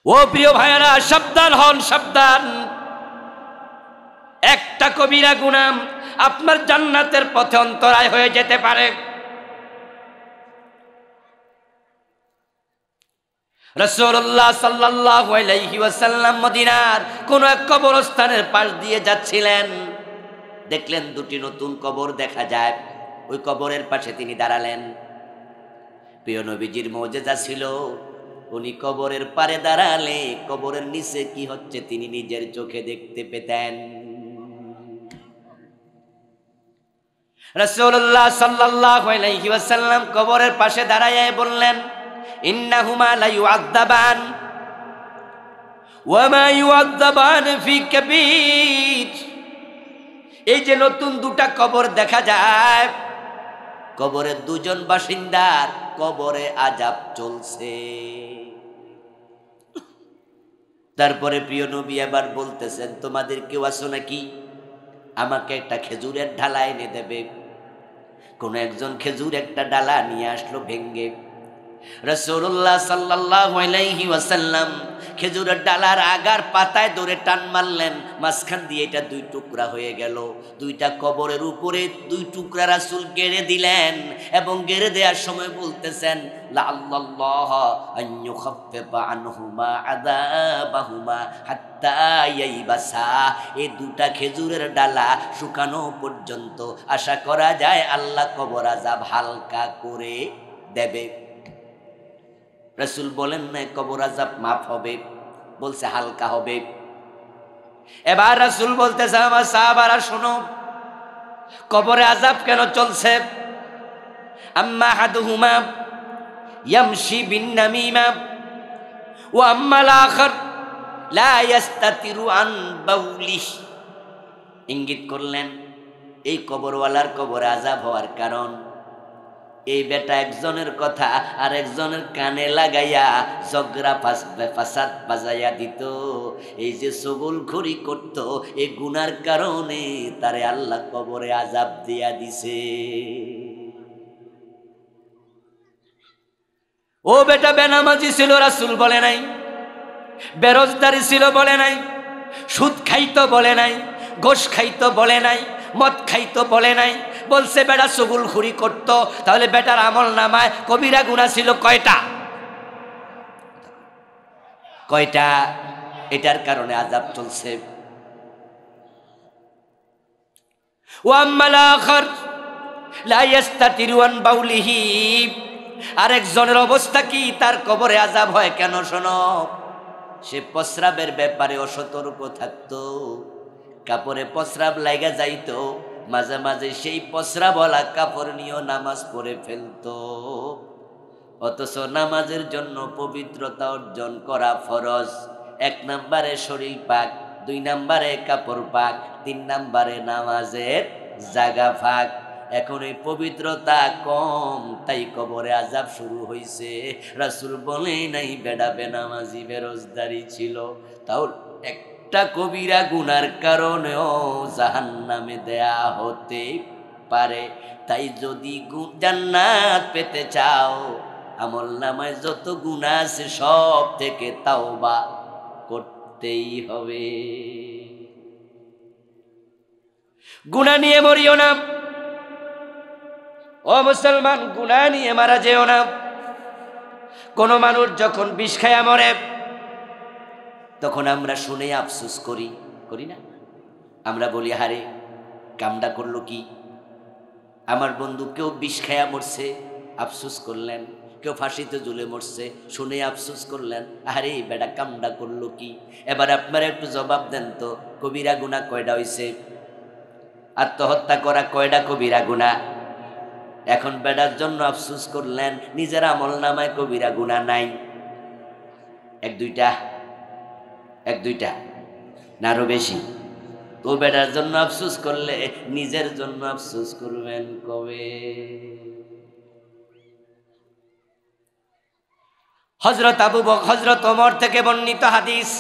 ও প্রিয় ভাইয়েরা, সাবধান হন, সাবধান। একটা কবিরা গুনাহ আপনার জান্নাতের পথে অন্তরায় হয়ে যেতে পারে। রাসূলুল্লাহ সাল্লাল্লাহু আলাইহি ওয়াসাল্লাম মদিনার কোন এক কবরস্থানের পাশ দিয়ে যাচ্ছিলেন, দেখলেন দুটি নতুন কবর দেখা যায়। ওই কবরের পাশে তিনি দাঁড়ালেন। প্রিয় নবীজির মুজিজা ছিল, উনি কবরের পারে দাঁড়ালে কবরের নিচে কি হচ্ছে তিনি নিজের চোখে দেখতে পেতেন। রাসূলুল্লাহ সাল্লাল্লাহু আলাইহি ওয়াসাল্লাম কবরের পাশে দাঁড়ায় বললেন, ইন্নাহুমা লা ইউআযাবান ওয়া মা ইউআযাবান ফি কাবীর। এই যে নতুন দুটা কবর দেখা যায়, কবরের দুজন বাসিন্দার কবরে আযাব চলছে। তারপরে প্রিয় নবী আবার বলতেছেন, তোমাদের কেউ আছো নাকি আমাকে একটা খেজুরের ঢালা এনে দেবে? কোন একজন খেজুর একটা ডালা নিয়ে আসলো ভেঙ্গে। রাসূলুল্লাহ সাল্লাল্লাহু আলাইহি ওয়াসাল্লাম খেজুরের ডালার আগার পাতায় ধরে টান মারলেন, মাঝখান দিয়ে এটা দুই টুকরা হয়ে গেল। দুইটা কবরের উপরে দুই টুকরা রাসূল গেড়ে দিলেন এবং গেড়ে দেওয়ার সময় বলতেছেন, লাআল্লাল্লাহ আন ইউখাফফিফা আনহুমা আযাবাহুমা হাত্তা ইয়াইবাসা। এই দুটা খেজুরের ডালা শুকানো পর্যন্ত আশা করা যায় আল্লাহ কবর আযাব হালকা করে দেবে। রাসূল বলেন না কবর আযাব মাফ হবে, বলছে হালকা হবে। এবার রাসূল বলতেছে, আমার সাহাবারা শোনো, কবরে আযাব কেন চলছে? আম্মা আহাদুহুমা ইয়ামশি বিন নামিমা ওয়া আম্মাল আখার লা ইস্তাতিরু আন বাউলিহি। ইঙ্গিত করলেন এই কবরওয়ালার কবরে আযাব হওয়ার কারণ এই বেটা একজনের কথা আর একজনের কানে লাগাইয়া ঝগড়া ফাসাদ বাজাইয়া দিত। এই যে চগলখড়ি করত এই গুনার কারণে তারে আল্লাহ কবরে আযাব দিয়া দিছে। ও বেটা বেনামাজি ছিল রাসূল বলে নাই, বেরোজগারি ছিল বলে নাই, সুদ খাইতো বলে নাই, ঘোষ খাইতো বলে নাই, মদ খাইতো বলে নাই, বলছে বেটা চগলখড়ি করত। তাহলে বেটার আমল নামায় কবিরা গুনাহ ছিল কয়টা? কয়টা? এটার কারণে আযাব চলছে। ওয়া আম্মাল আখার লা ইস্তাতিরু আন বাউলিহি, আরেকজনের অবস্থা কি? তার কবরে আযাব হয় কেন শোনো। সে প্রস্রাবের ব্যাপারে অসতর্ক থাকতো, কাপড়ে প্রস্রাব লাগা যাইতো, মাঝে মাঝে সেই প্রস্রাবওয়ালা কাপড় নিয়েও নামাজ পড়ে ফেলতো। অথচ নামাজের জন্য পবিত্রতা অর্জন করা ফরজ। 1 নম্বরে শরীর পাক, 2 নম্বরে কাপড় পাক, 3 নম্বরে নামাজের জায়গা পাক। এখন এই পবিত্রতা কম, তাই কবরে আযাব শুরু হইছে। রাসূল বলে নাই বেডা বেনামাজি বেরোজগারি ছিল, তাও একটা কবিরা গুনার কারণেও জাহান্নামে দেয়া হতে পারে। তাই যদি জান্নাত পেতে চাও, আমল নামায় যত গুনাহ আছে সব থেকে তাওবা করতেই হবে। গুনাহ নিয়ে মরিও না ও মুসলমান, গুনাহ নিয়ে মারা যেও না। কোন মানুষ যখন বিষ খায়া মরে তখন আমরা শুনে আফসোস করি, করি না? আমরা বলি হারে কামডা করলো কি। আমার বন্ধু কেউ বিষ খায়া মরছে, আফসোস করলেন। কেউ ফাঁসিতে ঝুলে মরছে, শুনে আফসোস করলেন, আরে বেটা কামডা করলো কি। এবার আপনারা একটু জবাব দেন তো, কবিরা গুনাহ কয়টা হইছে? আত্মহত্যা করা কয়টা কবিরা গুনাহ? এখন বেটার জন্য আফসোস করলেন, নিজের আমল নামায় কবিরা গুনাহ নাই। 1-2টা, 1-2টা না আরো বেশি? তো বেটার জন্য আফসোস করলে নিজের জন্য আফসোস করবেন কবে? হযরত আবু বকর, হযরত ওমর থেকে বর্ণিত হাদিস,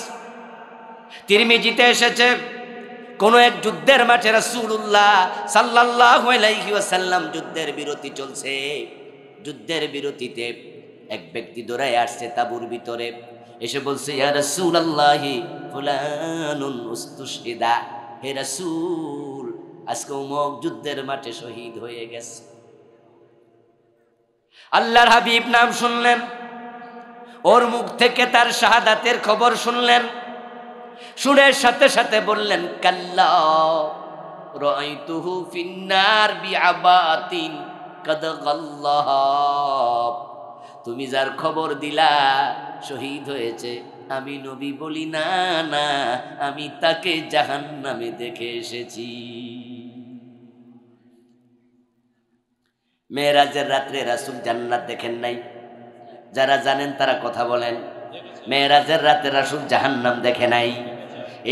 তিরমিজিতে এসেছে, কোন এক যুদ্ধের মাঠে রাসূলুল্লাহ সাল্লাল্লাহু আলাইহি ওয়াসাল্লাম যুদ্ধের বিরতি চলছে। যুদ্ধের বিরতিতে এক ব্যক্তি দৌড়ায় আসছে তাঁবুর ভিতরে, এসে বলছে, ইয়া রাসূলুল্লাহি ফুলানুন উস্তুশহিদা, হে রাসূল আজকে অমুক যুদ্ধের মাঠে শহীদ হয়ে গেছে। আল্লাহর হাবিব নাম শুনলেন, ওর মুখ থেকে তার শাহাদাতের খবর শুনলেন। শুনে সাথে সাথে বললেন, কাল্লা রাআইতুহু ফিন্নার বিআবাতিন কাদ গাল্লাহ, তুমি যার খবর দিলা শহীদ হয়েছে, আমি নবী বলি না, না আমি তাকে জাহান্নামে দেখে এসেছি। মেরাজের রাত্রে রাসূল জান্নাত দেখেন নাই? যারা জানেন তারা কথা বলেন। মেরাজের রাতে রাসূল জাহান্নাম দেখে নাই।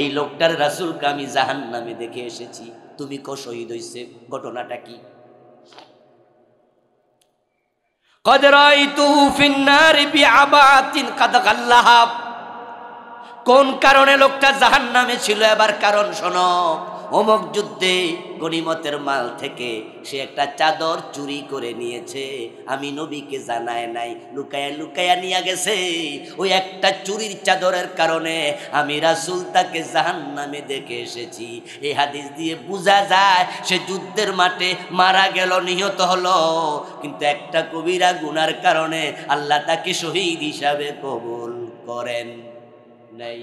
এই লোকটার রাসূলকে আমি জাহান্নামে দেখে এসেছি, তুমি কো শহীদ হইছে, ঘটনাটা কি? কদ রাআইতুহু ফিন্নার বিআবাতিন কাদ গাল্লাহ, কোন কারণে লোকটা জাহান্নামে ছিল এবার কারণ শোনো। অমুক যুদ্ধে গনিমতের মাল থেকে সে একটা চাদর চুরি করে নিয়েছে, আমি নবীকে জানায় নাই, লুকায়া লুকায়া নিয়ে গেছে। ওই একটা চুরির চাদরের কারণে আমি রাসূল তাকে জাহান্নামে দেখে এসেছি। এই হাদিস দিয়ে বোঝা যায় সে যুদ্ধের মাঠে মারা গেল, নিহত হলো, কিন্তু একটা কবিরা গুনার কারণে আল্লাহ তাকে শহীদ হিসাবে কবুল করেন নাই।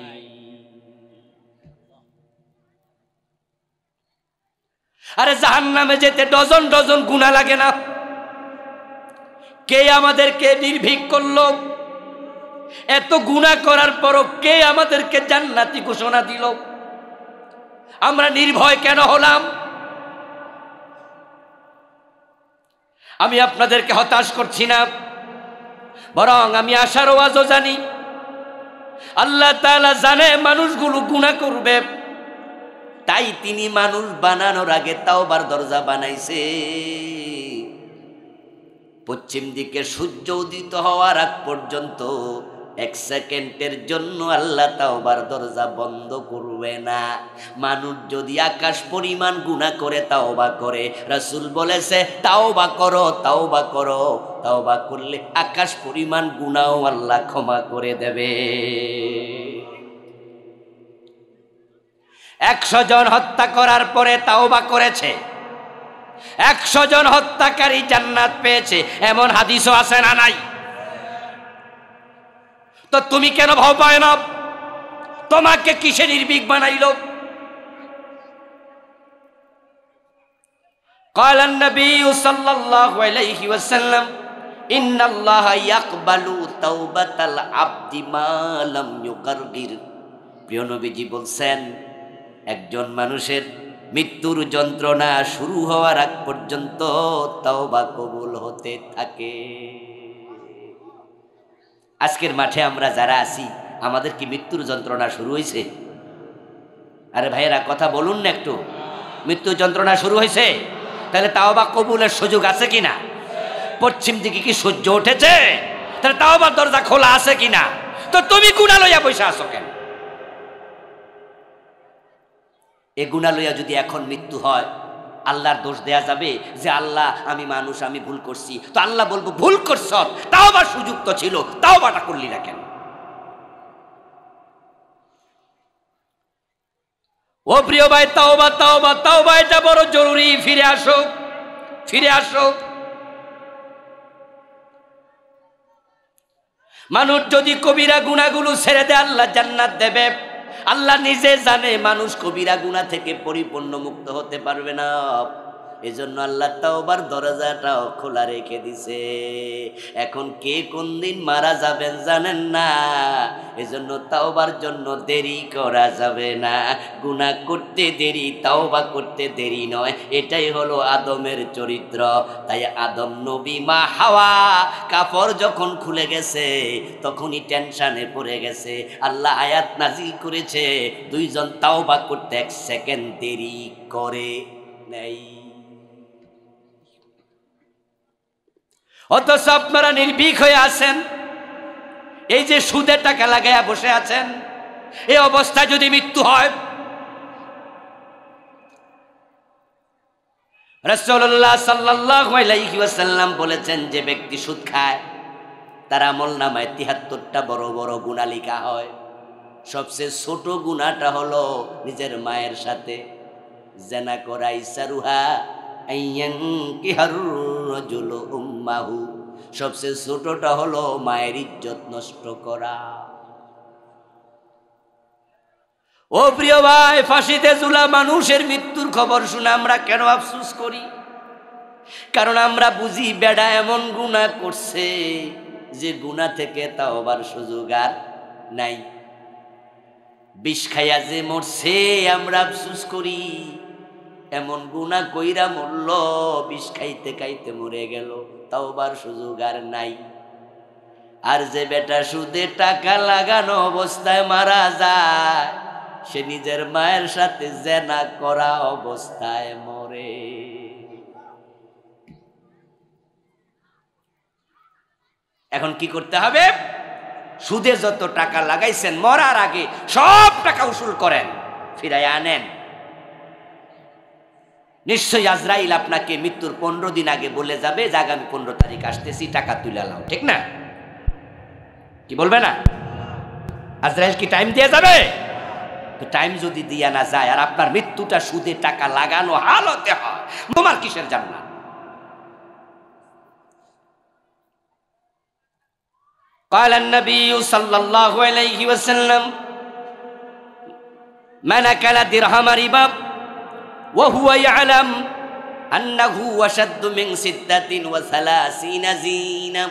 আরে জাহান্নামে যেতে ডজন ডজন গুনাহ লাগে না? কে আমাদেরকে নির্ভীক করলো? এত গুনাহ করার পরও কে আমাদেরকে জান্নাতি ঘোষণা দিল? আমরা নির্ভয় কেন হলাম? আমি আপনাদেরকে হতাশ করছি না, বরং আমি আশার ওয়াজও জানি। আল্লাহ তাআলা জানে মানুষগুলো গুনাহ করবে, তাই তিনি মানুষ বানানোর আগে তাওবার দরজা বানাইছে। পশ্চিম দিকে সূর্য উদিত হওয়ার আগ পর্যন্ত 1 সেকেন্ডের জন্য আল্লাহ তাওবার দরজা বন্ধ করবে না। মানুষ যদি আকাশ পরিমাণ গুনাহ করে তাওবা করে, রাসূল বলেছে তাওবা করো, তাওবা করো, তাওবা করলে আকাশ পরিমাণ গুনাহও আল্লাহ ক্ষমা করে দেবে। 100 জন হত্যা করার পরে তাওবা করেছে, 100 জন হত্যাকারী জান্নাত পেয়েছে, এমন হাদিসও আছে না নাই? তো তুমি কেন ভয় পায় না? তোমাকে কিসে নির্ভীক বানাইলো? قال النبي صلى الله عليه وسلم إن الله يقبل توبة العبد ما لم يغرغر। প্রিয় নবীজি বলছেন, একজন মানুষের মৃত্যুর যন্ত্রণা শুরু হওয়ার আগ পর্যন্ত তওবা কবুল হতে থাকে। আজকের মাঠে আমরা যারা আছি, আমাদের কি মৃত্যুর যন্ত্রণা শুরু হয়েছে? আরে ভাইয়েরা কথা বলুন না একটু, মৃত্যুর যন্ত্রণা শুরু হয়েছে? তাহলে তাওবা কবুলের সুযোগ আছে কিনা? পশ্চিম দিকে কি সূর্য উঠেছে? তাহলে তাওবার দরজা খোলা আছে কিনা? তো তুমি গুনাহ লইয়া বসে আছো কেন? এ গুনাহ লইয়া যদি এখন মৃত্যু হয়, আল্লাহর দোষ দেয়া যাবে যে আল্লাহ আমি মানুষ, আমি ভুল করছি। তো আল্লাহ বলবো ভুল করছ, তাওবার সুযোগ তো ছিল, তাওবাটা করলি না কেন? ও প্রিয় ভাই, তাওবা তাওবা তাওবা, এটা বড় জরুরি। ফিরে আসো, ফিরে আসো। মানুষ যদি কবিরা গুনাহগুলো ছেড়ে দেয়, আল্লাহ জান্নাত দেবে। আল্লাহ নিজে জানে মানুষ কবিরা গুনাহ থেকে পরিপূর্ণ মুক্ত হতে পারবে না। এজন্য আল্লাহ তাওবার দরজাটাও খোলা রেখে দিছে। এখন কে কোন দিন মারা যাবেন জানেন না, এজন্য তাওবার জন্য দেরি করা যাবে না। গুনাহ করতে দেরি, তাওবা করতে দেরি নয়। এটাই হলো আদমের চরিত্র। তাই আদম নবী, মা হাওয়া কাপড় যখন খুলে গেছে তখনই টেনশনে পড়ে গেছে। আল্লাহ আয়াত নাজিল করেছে, দুইজন তাওবা করতে 1 সেকেন্ড দেরি করে নাই। অথচ আপনারা নির্ভীক হয়ে আছেন, এই যে সুদের টাকা লাগাইয়া বসে আছেন। এই অবস্থায় যদি মৃত্যু হয়, রাসূলুল্লাহ সাল্লাল্লাহু আলাইহি ওয়াসাল্লাম বলেছেন, যে ব্যক্তি সুদ খায় তার আমলনামায় ৭৩টা বড় বড় গুনাহ লেখা হয়। সবচেয়ে ছোট গুনাহটা হলো নিজের মায়ের সাথে জিনা করা। ইসারুহা আইয়ানকিহার রাজুলু উম্মাহু, সবচেয়ে ছোটটা হলো মায়ের ইজ্জত নষ্ট করা। ও প্রিয় ভাই, ফাঁসিতে ঝুলা মানুষের মৃত্যুর খবর শুনে আমরা কেন আফসোস করি? কারণ আমরা বুঝি বেডা এমন গুনাহ করছে যে গুনাহ থেকে তাওবার সুযোগ আর নাই। বিষ খাইয়া যে মরছে আমরা আফসোস করি, এমন গুনাহ কইরা মরল, বিষ খাইতে খাইতে মরে গেল, তাওবার সুযোগ আর নাই। আর যে বেটা সুদে টাকা লাগানো অবস্থায় মারা যায়, সে নিজের মায়ের সাথে জিনা করা অবস্থায় মরে। এখন কি করতে হবে? সুদে যত টাকা লাগাইছেন মরার আগে সব টাকা উসুল করেন, ফিরাইয়া আনেন। নিশ্চয়ই আজরাইল আপনাকে মৃত্যুর 15 দিন আগে বলে যাবে যে আগামী 15 তারিখ আসতেছি, টাকা তুলে নাও, ঠিক না? কি বলবে না? আজরাইল কি টাইম দিয়ে যাবে? তো টাইম যদি দিয়া না যায় আর আপনার মৃত্যুটা সুদে টাকা লাগানো হালতে হয়, তোমার কিসের জান্নাত? قال النبي صلى الله عليه وسلم من أكل درهم ربا وهو يعلم أنه أشد من 36 زينة।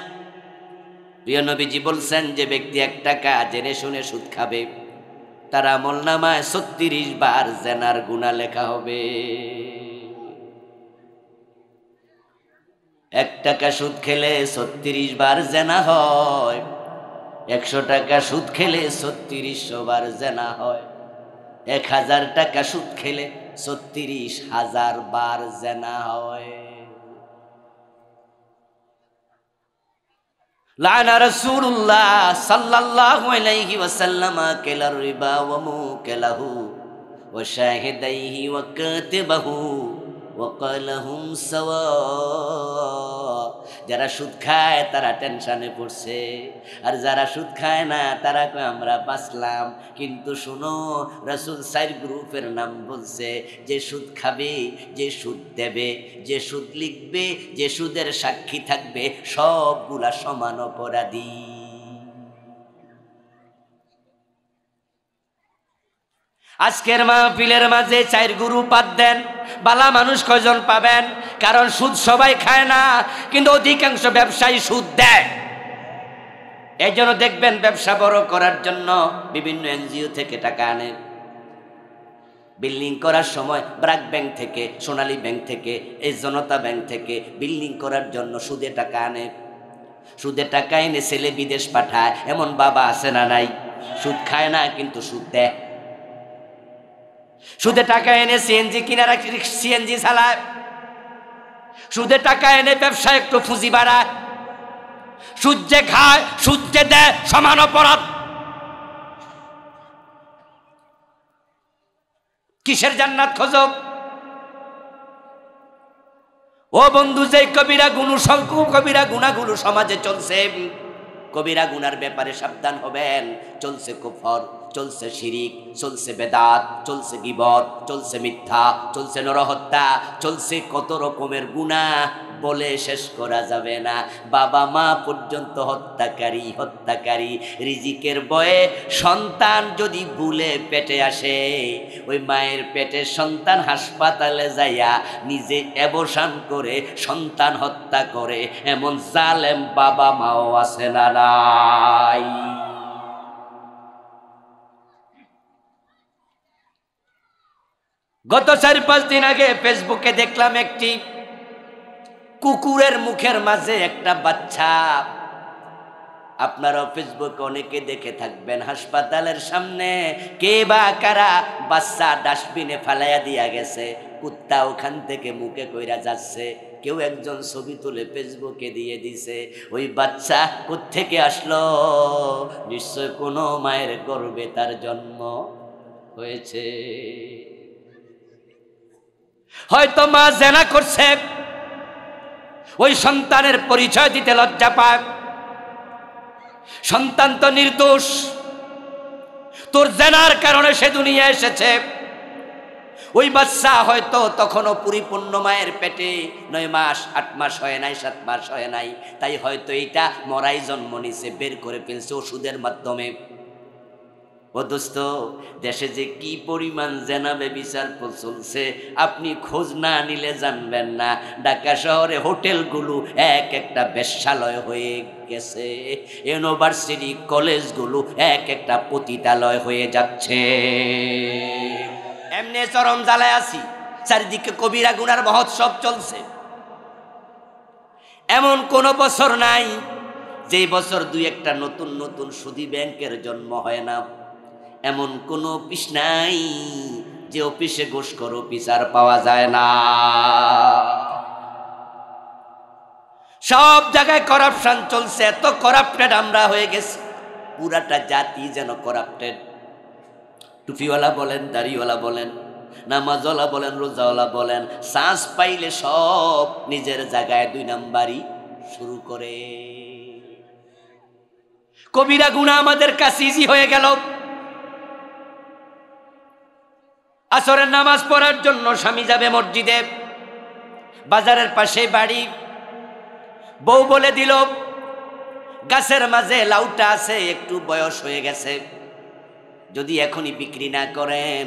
প্রিয় নবীজি বলছেন, যে ব্যক্তি 1 টাকা জেনে শুনে সুদ খাবে, তার আমলনামায় 36 বার জিনার গুনাহ লেখা হবে। 1 টাকা সুদ খেলে 36 বার জেনা হয়, 100 টাকা সুদ খেলে 3600 বার জেনা হয়, 1000 টাকা সুদ খেলে 36,000 বার জেনা হয়। লানা রাসূলুল্লাহ সাল্লাল্লাহু আলাইহি ওয়াসাল্লাম আকিলার রিবা ওয়া মুকিলাহু ওয়া শাহিদাইহি ওয়া কাতিবাহু ওয়া ক্বালাহুম সাওয়া। যারা সুদ খায় তারা টেনশনে পড়ছে, আর যারা সুদ খায় না তারা কয় আমরা বাঁচলাম। কিন্তু শুনো, রাসূল 4 গ্রুপের নাম বলছে, যে সুদ খাবে, যে সুদ দেবে, যে সুদ লিখবে, যে সুদের সাক্ষী থাকবে, সবগুলা সমান অপরাধী। আজকের মাহফিলের মাঝে 4 গ্রুপ বাদ দেন, বালা মানুষ কয়জন পাবেন? কারণ সুদ সবাই খায় না, কিন্তু অধিকাংশ ব্যবসায়ী সুদ দেয়। এই জন্য দেখবেন ব্যবসা বড় করার জন্য বিভিন্ন এনজিও থেকে টাকা আনে। বিল্ডিং করার সময় ব্র্যাক ব্যাংক থেকে, সোনালী ব্যাংক থেকে, এই জনতা ব্যাংক থেকে বিল্ডিং করার জন্য সুদে টাকা আনে। সুদে টাকা এনে ছেলে বিদেশ পাঠায়, এমন বাবা আছে না নাই? সুদ খায় না কিন্তু সুদ দেয়। সুদে টাকা এনে সিএনজি কিনে রাখি, সিএনজি চালায়। সুদে টাকা এনে ব্যবসা একটু পুঁজি বাড়ায়। সুদ যে খায়, সুদ যে দেয়, সমান অপরাধ। কিসের জান্নাত খোঁজো? ও বন্ধু, যে কবিরা গুনাহগুলো সমাজে চলছে, কবিরা গুনার ব্যাপারে সাবধান হবেন। চলছে কুফর, চলছে শিরিক, চলছে বেদাত, চলছে গীবত, চলছে মিথ্যা, চলছে নরহত্যা, চলছে কত রকমের গুনাহ, বলে শেষ করা যাবে না। বাবা মা পর্যন্ত হত্যাকারী। রিজিকের ভয়ে সন্তান যদি ভুলে পেটে আসে, ওই মায়ের পেটের সন্তান হাসপাতালে যাইয়া নিজে অ্যাবর্শন করে সন্তান হত্যা করে, এমন জালেম বাবা মাও আছে না নাই? গত 4-5 দিন আগে ফেসবুকে দেখলাম একটি কুকুরের মুখের মাঝে একটা বাচ্চা। আপনারা ফেসবুকে অনেকে দেখে থাকবেন, হাসপাতালের সামনে কে বা কারা বাচ্চা ডাস্টবিনে ফালাইয়া দিয়া গেছে, কুত্তা ওখান থেকে মুখে কইরা যাচ্ছে। কেউ একজন ছবি তুলে ফেসবুকে দিয়ে দিছে। ওই বাচ্চা কোত্থেকে আসলো? নিশ্চয় কোনো মায়ের গর্ভে তার জন্ম হয়েছে। হয়তো মা জেনা করছে, ওই সন্তানের পরিচয় দিতে লজ্জা পায়। সন্তান তো নির্দোষ, তোর জেনার কারণে সে দুনিয়া এসেছে। ওই বাচ্চা হয়তো তখনও পরিপূর্ণ মায়ের পেটে 9 মাস 8 মাস হয় নাই, 7 মাস হয় নাই, তাই হয়তো এইটা মরাই জন্ম নিছে, বের করে ফেলছে ওষুধের মাধ্যমে। ও দোস্ত, দেশে যে কি পরিমাণ জেনা ব্যভিচার চলছে, আপনি খোঁজ না নিলে জানবেন না। ঢাকা শহরে হোটেলগুলো এক একটা বেশ্যালয় হয়ে গেছে, ইউনিভার্সিটি কলেজগুলো এক একটা পতিতালয় হয়ে যাচ্ছে। এমনি চরম জ্বালায় আছি, চারিদিকে কবিরা গুনার মহোৎসব চলছে। এমন কোন বছর নাই যে বছর 2-1টা নতুন সুদী ব্যাংকের জন্ম হয় না। এমন কোন অফিস নাই যে অফিসে ঘুষখোর অফিসার পাওয়া যায় না। সব জায়গায় করাপশন চলছে, এত করাপ্টেড আমরা হয়ে গেছি, পুরাটা জাতি যেন করাপ্টেড। টুপিওয়ালা বলেন, দাড়িওয়ালা বলেন, নামাজওয়ালা বলেন, রোজাওয়ালা বলেন, শ্বাস পাইলে সব নিজের জায়গায় 2 নাম্বারই শুরু করে। কবিরা গুনাহ আমাদের কাছে ইজি হয়ে গেল। আসরের নামাজ পড়ার জন্য স্বামী যাবে মসজিদে, বাজারের পাশে বাড়ি, বউ বলে দিল গাছের মাঝে লাউটা আছে, একটু বয়স হয়ে গেছে, যদি এখনই বিক্রি না করেন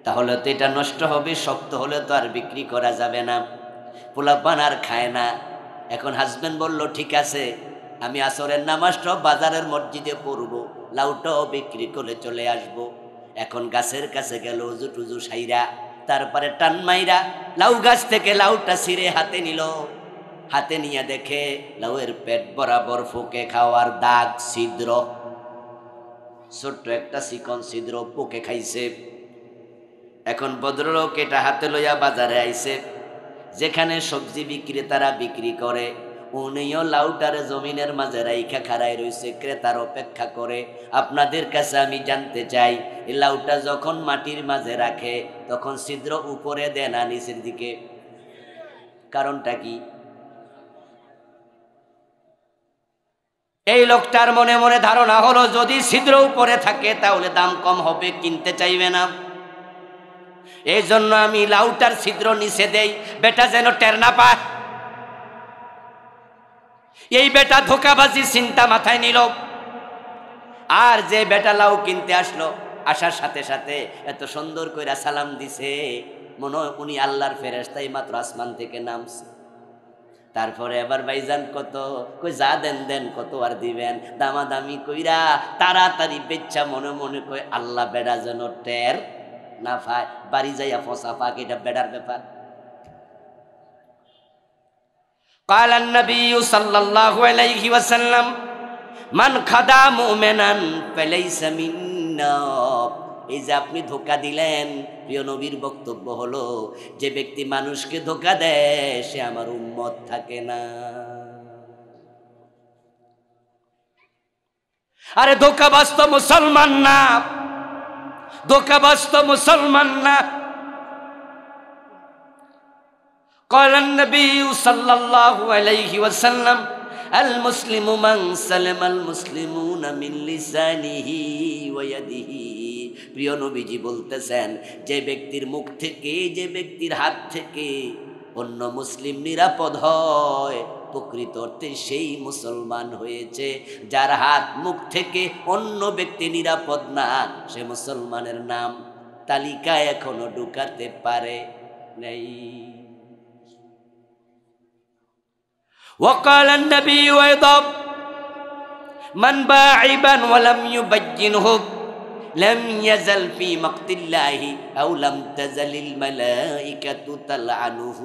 তাহলে তো এটা নষ্ট হবে, শক্ত হলে তো আর বিক্রি করা যাবে না। পোলাপান আর খায় না। এখন হাজবেন্ড বলল ঠিক আছে, আমি আসরের নামাজটাও বাজারের মসজিদে পড়বো, লাউটাও বিক্রি করে চলে আসবো। এখন গাছের কাছে গেল, উজু টুজু সাইরা, তারপরে টান মাইরা লাউ গাছ থেকে লাউটা ছিঁড়ে হাতে নিল, হাতে নিয়ে দেখে লাউয়ের পেট বরাবর ফুকে খাওয়ার দাগ, ছিদ্র, ছোট্ট একটা চিকন ছিদ্র, পোকে খাইছে। এখন ভদ্রলোক এটা হাতে লইয়া বাজারে আইছে, যেখানে সবজি বিক্রেতারা বিক্রি করে, উনিও লাউটারে জমিনের মাঝে রাইখা খাড়াই রইছে, ক্রেতার অপেক্ষা করে। আপনাদের কাছে আমি জানতে চাই, এই লাউটা যখন মাটির মাঝে রাখে তখন ছিদ্র উপরে দেয় না নিচের দিকে? কারণটা কি? এই লোকটার মনে মনে ধারণা হলো যদি ছিদ্র উপরে থাকে তাহলে দাম কম হবে, কিনতে চাইবে না। এই জন্য আমি লাউটার ছিদ্র নিচে দেই, বেটা যেন টের না পায়। এই বেটা ধোকাবাজি চিন্তা মাথায় নিল। আর যে বেটা লাউ কিনতে আসলো, আসার সাথে সাথে এত সুন্দর করে সালাম দিছে, মনে হয় উনি আল্লাহর ফেরেশতাই মাত্র আসমান থেকে নামছে। তারপরে এবার ভাইজান কত, কই যা দেন দেন, কত আর দিবেন, দামাদামি কইরা তাড়াতাড়ি বেচ্চা মনে মনে কই আল্লাহ বেড়া যেন টের না পায়, বাড়ি যাইয়া ফসা পাক, এটা বেড়ার ব্যাপার। قال النبي صلى الله عليه وسلم من خدع مؤمنا فليس منا। এই যে আপনি ধোঁকা দিলেন, প্রিয় নবীর বক্তব্য হলো, যে ব্যক্তি মানুষকে ধোঁকা দেয় সে আমার উম্মত থাকে না। আরে ধোঁকাবাজ তো মুসলমান না, ধোঁকাবাজ তো মুসলমান না। قال النبي صلى الله عليه وسلم المسلم من سلم المسلمون من لسانه ويده। প্রিয় নবীজি বলতেছেন, যে ব্যক্তির মুখ থেকে, যে ব্যক্তির হাত থেকে অন্য মুসলিম নিরাপদ হয়, প্রকৃত অর্থে সেই মুসলমান হয়েছে। যার হাত মুখ থেকে অন্য ব্যক্তি নিরাপদ না, সে মুসলমানের নাম তালিকায় এখনো ঢুকাতে পারে নাই। وقال النبي أيضا من باع عيبا ولم يبينه لم يزل في مقت الله أو لم تزل الملائكة تلعنه।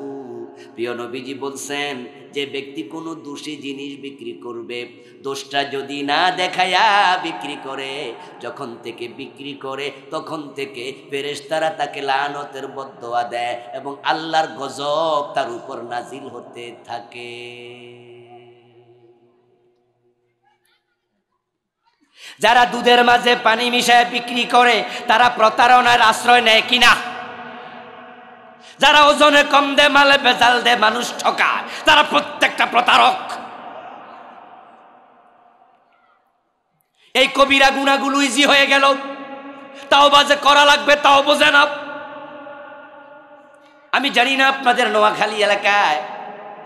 প্রিয় নবীজি বলছেন, যে ব্যক্তি কোনো দোষী জিনিস বিক্রি করবে, দোষটা যদি না দেখায়া বিক্রি করে, যখন থেকে বিক্রি করে তখন থেকে ফেরেশতারা তাকে লানতের বদদোয়া দেয় এবং আল্লাহর গজব তার উপর নাজিল হতে থাকে। যারা দুধের মাঝে পানি মিশায় বিক্রি করে তারা প্রতারণার আশ্রয় নেয় কিনা? যারা ওজনে কম দেয়, মালে বেজাল দেয়, মানুষ ঠকায়, তারা প্রত্যেকটা প্রতারক। এই কবিরা গুনাহগুলো ইজি হয়ে গেল, তাও বাজে করা লাগবে, তাও বোঝে না। আমি জানি না আপনাদের নোয়াখালী এলাকায়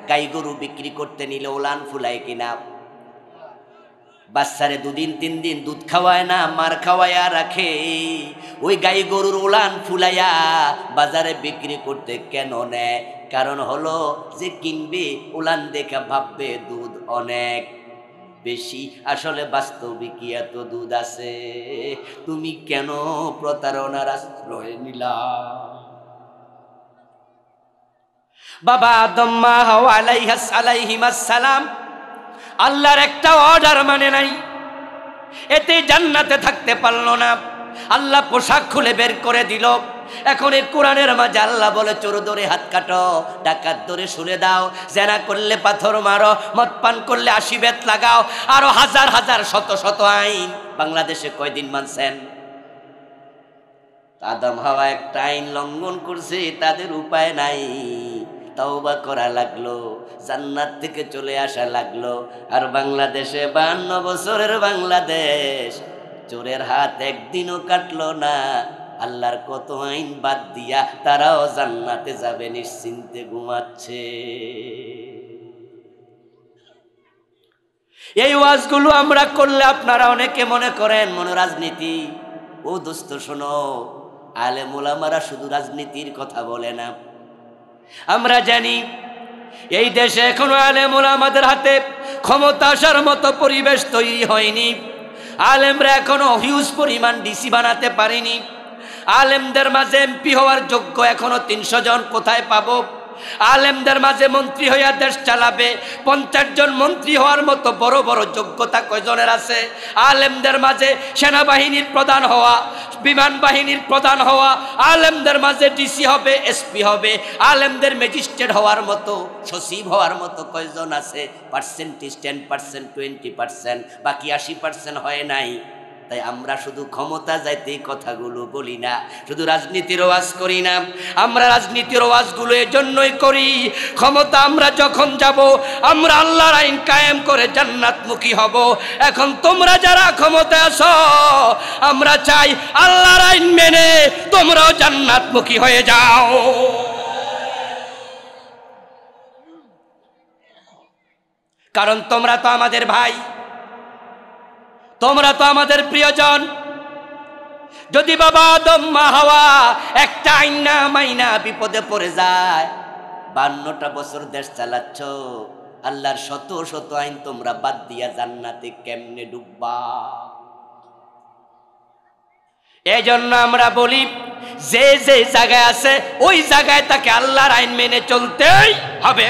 গাই গরু বিক্রি করতে নিলে ওলান ফুলায় কিনা। বাচ্চারে 2 দিন 3 দিন দুধ খাওয়ায় না, মার খাওয়াইয়া রাখে। ওই গাই গরুর উলান ফুলাইয়া বাজারে বিক্রি করতে কেন নেয়? কারণ হলো যে কিনবে উলান দেখা ভাববে দুধ অনেক বেশি, আসলে বাস্তবিক এত দুধ আছে। তুমি কেন প্রতারণার আশ্রয় নিলা? বাবা আদম মা হাওয়া আলাইহিস সালাম আল্লাহর একটা অর্ডার মানে নাই, এতে জান্নাতে থাকতে পারলো না। আল্লাহ পোশাক খুলে বের করে দিল। এখন এই কোরআনের মাঝে আল্লাহ বলে, চোর ধরে হাত কাটো, ডাকাত ধরে শুলে দাও, জেনা করলে পাথর মারো, মদ পান করলে 80 বেত লাগাও, আরো হাজার হাজার শত শত আইন। বাংলাদেশে কয়দিন মানছেন? আদম হাওয়া একটা আইন লঙ্ঘন করছে, তাদের উপায় নাই, তওবা করা লাগলো, জান্নাত থেকে চলে আসা লাগলো। আর বাংলাদেশে 52 বছরের বাংলাদেশ, চোরের হাত একদিনও কাটলো না। আল্লাহর কত আইন বাদ দিয়া তারাও জান্নাতে যাবে, নিশ্চিন্তে ঘুমাচ্ছে। এই ওয়াজগুলো আমরা করলে আপনারা অনেকে মনে করেন মনে রাজনীতি। ও দোস্ত শোনো, আলেম ওলামারা শুধু রাজনীতির কথা বলে না। আমরা জানি এই দেশে এখনো আলেম ওলামাদের হাতে ক্ষমতা আসার মতো পরিবেশ তৈরি হয়নি। আলেমরা এখনো হিউজ পরিমাণ ডিসি বানাতে পারেনি। আলেমদের মাঝে এমপি হওয়ার যোগ্য এখনো 300 জন কোথায় পাবো? আলেমদের মাঝে মন্ত্রী হইয়া দেশ চালাবে। 50 জন মন্ত্রী হওয়ার মতো বড় বড় যোগ্যতা কয়জনের আছে? আলেমদের মাঝে সেনাবাহিনীর প্রধান হওয়া, বিমান বাহিনীর প্রধান হওয়া, আলেমদের মাঝে ডিসি হবে, এসপি হবে, আলেমদের ম্যাজিস্ট্রেট হওয়ার মতো, সচিব হওয়ার মতো কয়জন আছে? পার্সেন্টেজ 10%, 20%, বাকি 80% হয় নাই। তাই আমরা শুধু ক্ষমতা যাইতে কথাগুলো বলি না, শুধু রাজনীতির ওয়াজ করি না। আমরা রাজনীতির ওয়াজগুলো এজন্যই করি, ক্ষমতা আমরা যখন যাব আমরা আল্লাহর আইন কায়েম করে জান্নাতমুখী হব। এখন তোমরা যারা ক্ষমতায় আছো, আমরা চাই আল্লাহর আইন মেনে তোমরাও জান্নাতমুখী হয়ে যাও। কারণ তোমরা তো আমাদের ভাই, তোমরা তো আমাদের প্রিয়জন। যদি বাবা আদম মা হাওয়া একটা আইন না মাইনা বিপদে পড়ে যায়, 52টা বছর দেশ চালাচ্ছ, আল্লাহর শত শত আইন তোমরা বাদ দিয়া জান্নাতে কেমনে ডুববা? এই জন্য আমরা বলি, যে যে জায়গায় আছে ওই জায়গায় তাকে আল্লাহর আইন মেনে চলতেই হবে।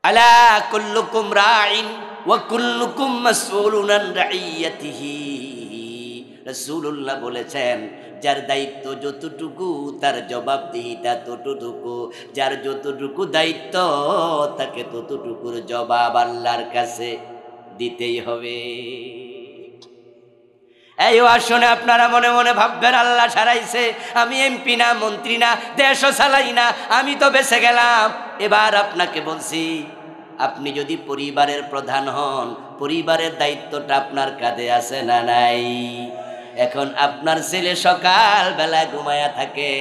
আলা কুল্লুকুম রাইন ওয়া কুল্লুকুম মাসউলুন আন রাইয়াতিহি। রাসূলুল্লাহ বলেছেন, যার দায়িত্ব যতটুকু তার জবাবদিহিতা ততটুকু, যার যতটুকু দায়িত্ব তাকে ততটুকুর জবাব আল্লাহর কাছে দিতেই হবে। এই আসনে আপনারা মনে মনে ভাববেন আল্লাহ ছাড়াইছে, আমি এমপি না, মন্ত্রী না, দেশও চালাই না, আমি তো বেঁচে গেলাম। এবার আপনাকে বলছি, আপনি যদি পরিবারের প্রধান হন, পরিবারের দায়িত্বটা আপনার কাঁধে আছে না নাই? এখন আপনার ছেলে সকাল বেলা ঘুমায়া থাকে,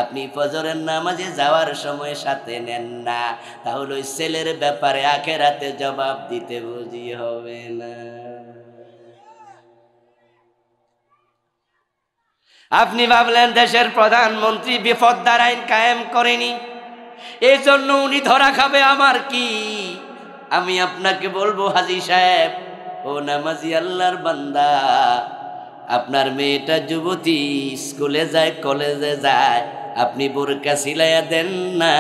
আপনি ফজরের নামাজে যাওয়ার সময় সাথে নেন না, তাহলে ওই ছেলের ব্যাপারে আখিরাতে জবাব দিতে বুঝি হবে না? আপনি ভাবলেন দেশের প্রধানমন্ত্রী বিপদ্দার আইন কায়েম করেনি, এই জন্য উনি ধরা খাবে, আমার কি? আমি আপনাকে বলবো, হাজী সাহেব, ও নামাজি আল্লাহর বান্দা, আপনার মেয়েটা যুবতী স্কুলে যায়, কলেজে যায়, আপনি বোরকা সিলাইয়া দেন না।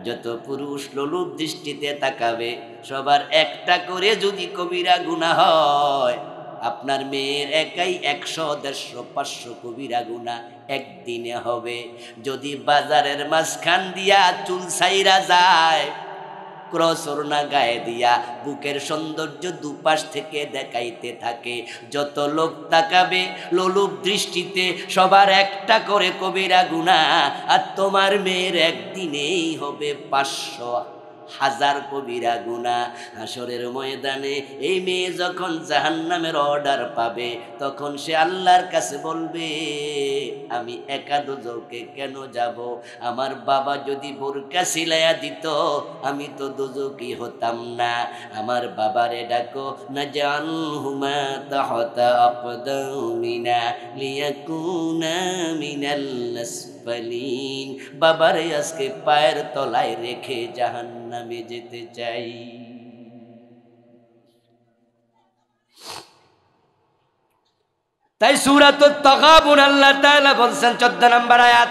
যত পুরুষ লোলুপ দৃষ্টিতে তাকাবে, সবার একটা করে যদি কবিরা গুনাহ হয়, আপনার মেয়ের একাই 100, 150, 500 কবিরা গুনাহ একদিনে হবে। যদি বাজারের মাঝখান দিয়া চুল ছাইরা যায়, ক্রসরনা গায়ে দিয়া বুকের সৌন্দর্য দুপাশ থেকে দেখাইতে থাকে, যত লোক তাকাবে লোলুপ দৃষ্টিতে, সবার একটা করে কবিরা গুনাহ, আর তোমার মেয়ের একদিনেই হবে 500, 1000 কবিরা গুনাহ। হাসরের ময়দানে এই মেয়ে যখন জাহান্নামের অর্ডার পাবে, তখন সে আল্লাহর কাছে বলবে, আমি একা দোজখে কেন যাব? আমার বাবা যদি বোরকা সিলাইয়া দিত, আমি তো দোজখী হতাম না। আমার বাবারে ডাকো, নাজআলহুমা তাহতা আকদামিনা লিয়াকুনা মিনাল আসফালিন। বাবারে আজকে পায়ের তলায় রেখে জাহান্নামে যেতে চাই। তাই সূরাতুত তাগাবুন আল্লাহ তাআলা বলছেন 14 নম্বর আয়াত,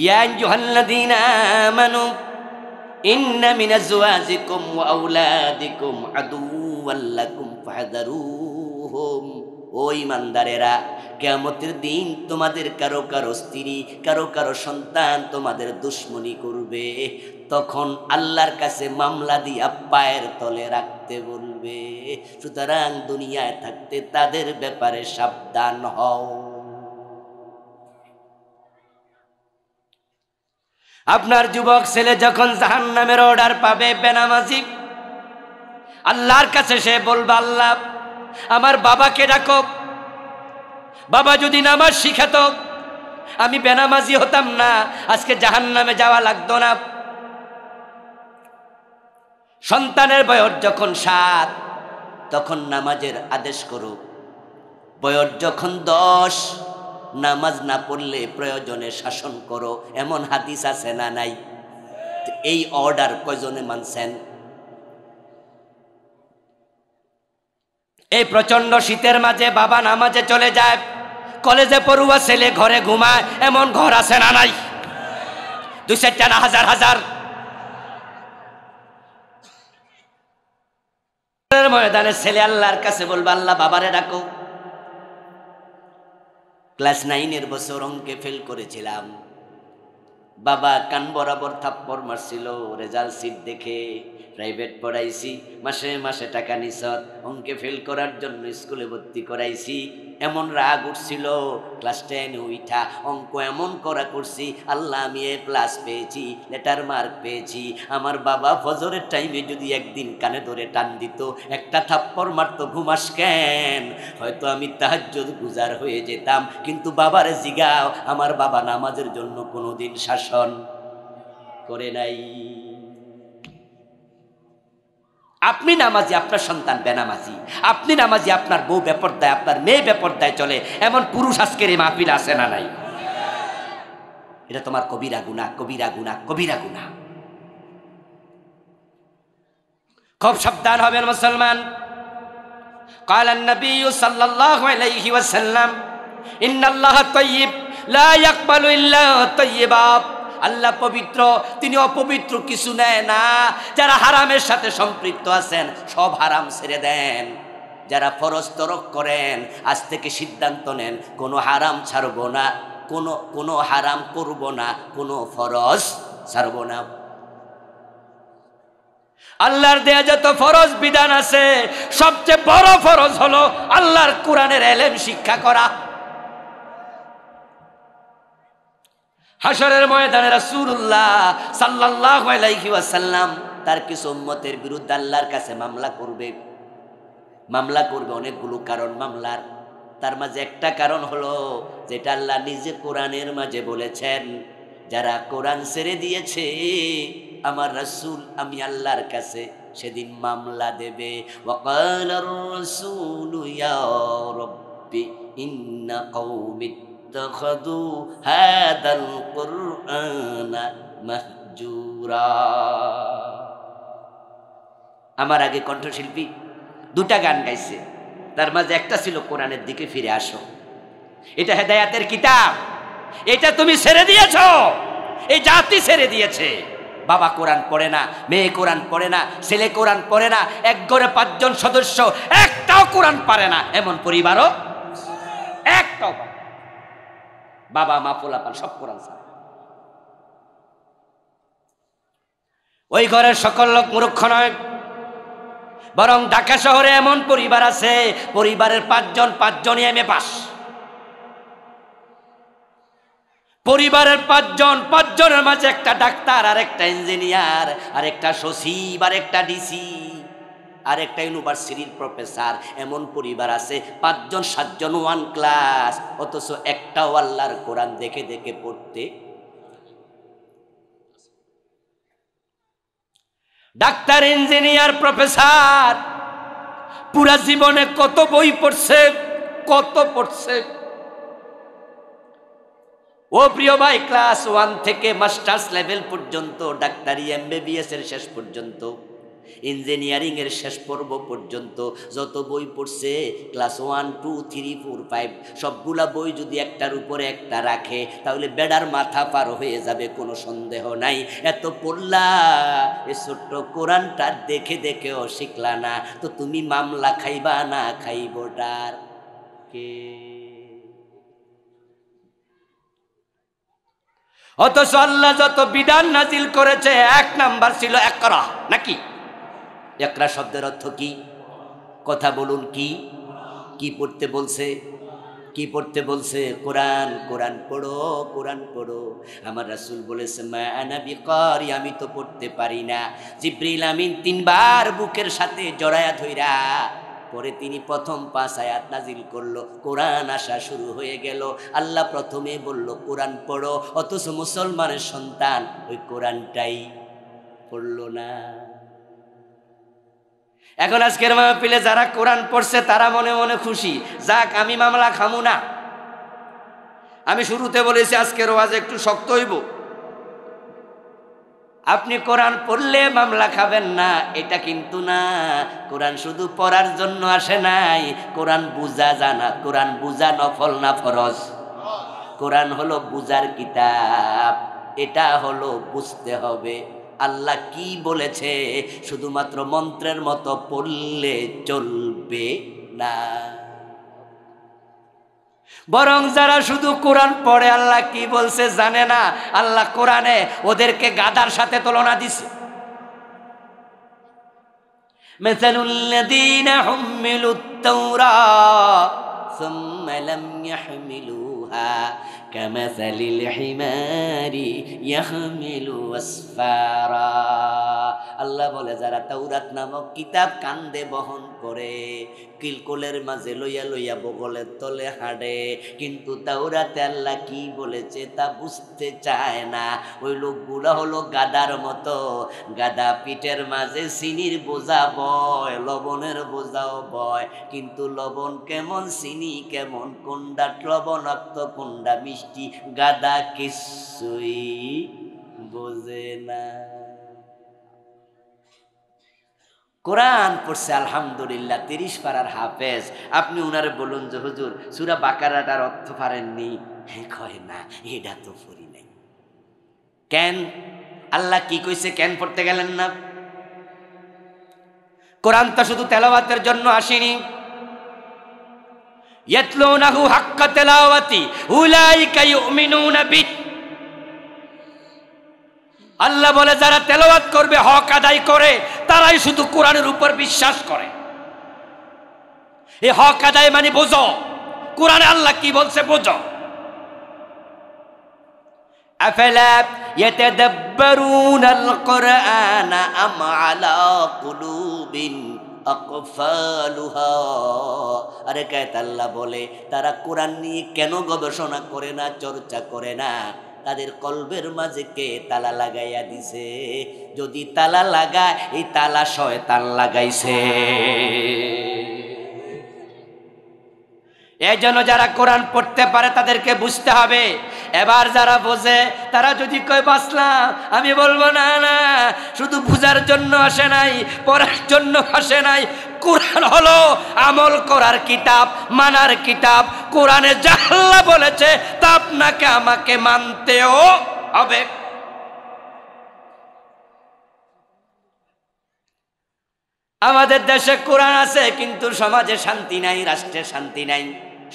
ইয়া আইয়ুহাল্লাযীনা আমানু ইন্না মিন আজওয়াজিকুম ওয়া আওলাদিকুম আদুওয়াল লাকুম ফাহযারুহুম। ও ঈমানদারেরা, কিয়ামতের দিন তোমাদের কারো কারো স্ত্রী, কারো কারো সন্তান তোমাদের দুশমনি করবে, তখন আল্লাহর কাছে মামলা দিয়া পায়ের তলে রাখতে বলবে। সুতরাং দুনিয়ায় থাকতে তাদের ব্যাপারে সাবধান হও। আপনার যুবক ছেলে যখন জাহান্নামের অর্ডার পাবে, বেনামাজি, আল্লাহর কাছে সে বলবে, আল্লাহ আমার বাবাকে ডাকো, বাবা যদি নামাজ শিখাতো আমি বেনামাজি হতাম না, আজকে জাহান্নামে যাওয়া লাগতো না। সন্তানের বয়স যখন 7, তখন নামাজের আদেশ করো, বয়স যখন 10, নামাজ না পড়লে প্রয়োজনে শাসন করো, এমন হাদিস আছে না নাই? এই অর্ডার কয়জনে মানছেন? এই প্রচন্ড শীতের মাঝে বাবা নামাজে চলে যায়, কলেজে পড়ুয়া ছেলে ঘরে ঘুমায়, এমন ঘর আছে না নাই? 2-4টা না, হাজার হাজার। ময়দানে ছেলে আল্লাহর কাছে বলবে, আল্লাহ বাবারে ডাকো। ক্লাস 9-এর বছর অঙ্কে ফেল করেছিলাম, বাবা কান বরাবর থাপ্পড় মারছিল। রেজাল্ট সিট দেখে প্রাইভেট পড়াইছি, মাসে মাসে টাকা নিছত, অঙ্কে ফেল করার জন্য স্কুলে ভর্তি করাইছি। এমন রাগ উঠছিল, ক্লাস 10-এ উঠা অঙ্ক এমন করা করছি, আল্লাহ আমি A+ পেয়েছি, লেটার মার্ক পেয়েছি। আমার বাবা ফজরের টাইমে যদি একদিন কানে ধরে টান দিত, একটা থাপ্পড় মারতো, ঘুমাস কেন? হয়তো আমি তাহাজ্জুদ গুজার হয়ে যেতাম। কিন্তু বাবারে জিগাও, আমার বাবা নামাজের জন্য কোনোদিন শাসন করে নাই। আপনি নামাজি, আপনার সন্তান বেনামাজি। আপনি নামাজি, আপনার বউ বেপরদায়, আপনার মেয়ে বেপরদায় চলে, এমন পুরুষ আজকের এই মাহফিল আছে না নাই? এটা তোমার কবিরা গুনাহ, কবিরা গুনাহ, কবিরা গুনাহ। খুব সাবধান হবেন মুসলমান। قال النبي صلى الله عليه وسلم إن الله طيب لا يقبل إلا طيبا। আল্লাহ পবিত্র, তিনি অপবিত্র কিছু নেয় না। যারা হারামের সাথে সম্পৃক্ত আছেন সব হারাম ছেড়ে দেন। যারা ফরজ তরক করেন আজ থেকে সিদ্ধান্ত নেন, কোনো হারাম ছাড়বো না, কোনো হারাম করব না, কোনো ফরজ ছাড়বো না। আল্লাহর দেয়া যত ফরজ বিধান আছে, সবচেয়ে বড় ফরজ হলো আল্লাহর কোরআনের ইলম শিক্ষা করা। হাশরের ময়দানে রাসূলুল্লাহ সাল্লাল্লাহু আলাইহি ওয়াসাল্লাম তার কিছু উম্মতের বিরুদ্ধে আল্লাহর কাছে মামলা করবে অনেকগুলো কারণ মামলার। তার মাঝে একটা কারণ হলো যেটা আল্লাহ নিজে কোরআনের মাঝে বলেছেন, যারা কোরআন ছেড়ে দিয়েছে আমার রাসূল আমি আল্লাহর কাছে সেদিন মামলা দেবে। ওয়াকালার রাসূলু ইয়া রাব্বি ইন্না কওমি ইত্তাখাযু হাদাল কুরআনা মাহজুরা। আমার আগে কণ্ঠশিল্পী দুটা গান গাইছে, তার মাঝে একটা ছিল কোরআনের দিকে ফিরে আসো। এটা হেদায়েতের কিতাব, এটা তুমি ছেড়ে দিয়েছো, এই জাতি ছেড়ে দিয়েছে। বাবা কোরআন পড়ে না, মেয়ে কোরআন পড়ে না, ছেলে কোরআন পড়ে না, এক ঘরে 5 জন সদস্য একটাও কোরআন পারে না, এমন পরিবারও একটাও। বাবা মা পোলাপান সব কোরআন ছাড়ে। ওই ঘরের সকল লোক মূর্খ নয়, বরং ঢাকা শহরে এমন পরিবার আছে, পরিবারের 5 জনই MA পাস। পরিবারের 5 জনের মাঝে একটা ডাক্তার, আর একটা ইঞ্জিনিয়ার, আর একটা সচিব, আর একটা ডিসি, আর একটা ইউনিভার্সিটির প্রফেসর। এমন পরিবার আছে 5 জন 7 জন 1 ক্লাস, অথচ একটাও আল্লাহর কোরআন দেখে দেখে পড়তে। ডাক্তার, ইঞ্জিনিয়ার, প্রফেসর পুরা জীবনে কত বই পড়ছে, কত পড়ছে। ও প্রিয় ভাই, ক্লাস 1 থেকে মাস্টার্স লেভেল পর্যন্ত, ডাক্তারি MBBS এর শেষ পর্যন্ত, ইঞ্জিনিয়ারিং এর শেষ পর্ব পর্যন্ত যত বই পড়ছে, ক্লাস 1, 2, 3, 4, 5 সবগুলা বই যদি একটার উপরে একটা রাখে তাহলে বেড়ার মাথা পার হয়ে যাবে, কোনো সন্দেহ নাই। এত পড়লা, এ ছোট্ট কোরআনটা দেখে দেখেও শিখলা না, তো তুমি মামলা খাইবা না খাইবটার কে? অথচ আল্লাহ যত বিধান নাজিল করেছে 1 নাম্বার ছিল ইকরা, নাকি? ইকরা শব্দের অর্থ কি? কথা বলুন, কি পড়তে বলছে? কি পড়তে বলছে? কোরআন। কোরআন পড়ো, কোরআন পড়ো। আমার রাসূল বলেছে মা আনা বিকারি, আমি তো পড়তে পারি না। জিবরিল আমিন 3 বার বুকের সাথে জড়ায়া ধইরা পরে তিনি প্রথম 5 আয়াত নাজিল করলো, কোরআন আসা শুরু হয়ে গেল। আল্লাহ প্রথমে বলল কোরআন পড়ো, অথচ মুসলমানের সন্তান ওই কোরআনটাই পড়লো না। এখন আজকের মাহফিলে যারা কোরআন পড়ছে তারা মনে মনে খুশি, যাক আমি মামলা খামু না। আমি শুরুতে বলেছি আজকের ওয়াজ একটু শক্ত হইব। আপনি কোরআন পড়লে মামলা খাবেন না এটা কিন্তু না। কোরআন শুধু পড়ার জন্য আসে নাই, কোরআন বুঝা জানা। কোরআন বুঝা নফল না ফরজ? কোরআন হলো বুঝার কিতাব, এটা হলো বুঝতে হবে আল্লাহ কি বলেছে। শুধুমাত্র মন্ত্রের মতো পড়লে চলবে না, বরং যারা শুধু কোরআন পড়ে আল্লাহ কি বলছে জানে না, আল্লাহ কোরআনে ওদেরকে গাধার সাথে তুলনা দিছে। মাসালুল লাযীনা হুমিলুত তাওরাত সুম্মা লাম ইয়াহমিলুহা কামাসালিল হিমারি ইয়াহমিলু আসফারা। আল্লাহ বলে যারা তাওরাত নামক কিতাব কান্দে বহন করে, কিলকোলের মাঝে লইয়া লইয়া বগলের তলে হাঁটে, কিন্তু তাওরাতে আল্লাহ কি বলেছে তা বুঝতে চায় না, ওই লোকগুলা হলো গাদার মতো। গাদা পিঠের মাঝে চিনির বোঝা বয়, লবণের বোঝাও বয়, কিন্তু লবণ কেমন চিনি কেমন, কোনটা লবণাক্ত কোনটা মিষ্টি, গাদা কিছুই বোঝে না। কোরআন পড়ছে আলহামদুলিল্লাহ, 30 পারার হাফেজ। আপনি উনারে বলুন যে হুজুর সূরা বাকারাটার অর্থ পারেননি, কয় না এটা তো পড়ি নাই। কেন? আল্লাহ কি কইছে কেন পড়তে গেলেন না? কোরআন তো শুধু তেলাওয়াতের জন্য আসেনি। ইয়াতলুনাহু হাক্কা তেলাওয়াতি উলাইকা ইউমিনুনা বিহি। আল্লাহ বলে যারা তেলাওয়াত করবে, হক আদায় করে, তারাই শুধু কোরআনের উপর বিশ্বাস করে। এই হক আদায় মানে বোঝো, কোরআনে আল্লাহ কি বলছে বোঝো। আফালা ইয়াতাদাব্বারুনাল কুরআনা আম আলা কুলুবিন আকফালুহা। আরে কায়েত আল্লাহ বলে তারা কোরআন নিয়ে কেন গবেষণা করে না, চর্চা করে না? তাদের কলবের মাঝে কে তালা লাগাইয়া দিছে? যদি তালা লাগায়, এই তালা শয়তান লাগাইছে। এই জন্য যারা কোরআন পড়তে পারে তাদেরকে বুঝতে হবে। এবার যারা বোঝে তারা যদি কয় বাঁচলাম, আমি বলবো না না, শুধু বুঝার জন্য আসে নাই, পড়ার জন্য আসে নাই। কোরআন হলো আমল করার কিতাব, মানার কিতাব। কোরআনে যা আল্লাহ বলেছে তা আপনাকে আমাকে মানতেও হবে। আমাদের দেশে কোরআন আছে কিন্তু সমাজে শান্তি নাই, রাষ্ট্রে শান্তি নাই,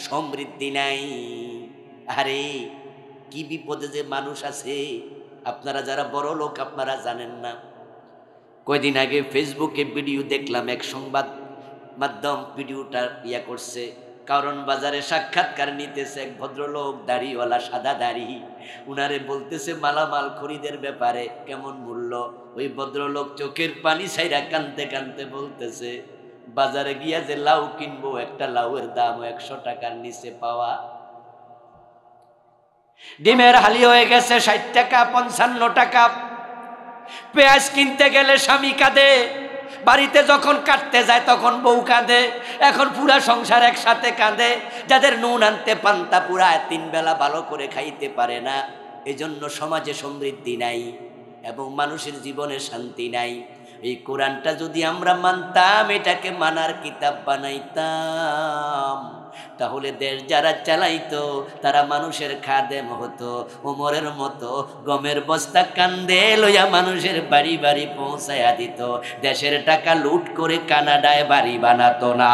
সমৃদ্ধি নাই। আরে কি বিপদে যে মানুষ আছে, আপনারা যারা বড় লোক আপনারা জানেন না। কয়দিন আগে ফেসবুকে ভিডিও দেখলাম, এক সংবাদ মাধ্যম ভিডিওটা করছে। কারণ বাজারে সাক্ষাৎকার নিতেছে এক ভদ্রলোক, দাড়িওয়ালা, সাদা দাড়ি। উনারে বলতেছে মালামাল খরিদের ব্যাপারে কেমন মূল্য। ওই ভদ্রলোক চোখের পানি ছাইরা কানতে কানতে বলতেছে, বাজারে গিয়া যে লাউ কিনবো, একটা লাউয়ের দাম 100 টাকার নিচে পাওয়া। ডিমের হালি হয়ে গেছে 60 টাকা, 55 টাকা। পেঁয়াজ কিনতে গেলে স্বামী কাঁদে, বাড়িতে যখন কাটতে যায় তখন বউ কাঁদে। এখন পুরা সংসার একসাথে কাঁদে। যাদের নুন আনতে পান্তা পুরায়, 3 বেলা ভালো করে খাইতে পারে না। এজন্য সমাজে সমৃদ্ধি নাই এবং মানুষের জীবনে শান্তি নাই। এই কোরআনটা যদি আমরা মানতাম, এটাকে মানার কিতাব বানাইতাম, তাহলে দেশ যারা চালাইতো তারা মানুষের খাদেম হতো। ওমরের মতো গমের বস্তা কান্দে লইয়া মানুষের বাড়ি বাড়ি পৌঁছাইয়া দিত। দেশের টাকা লুট করে কানাডায় বাড়ি বানাতো না।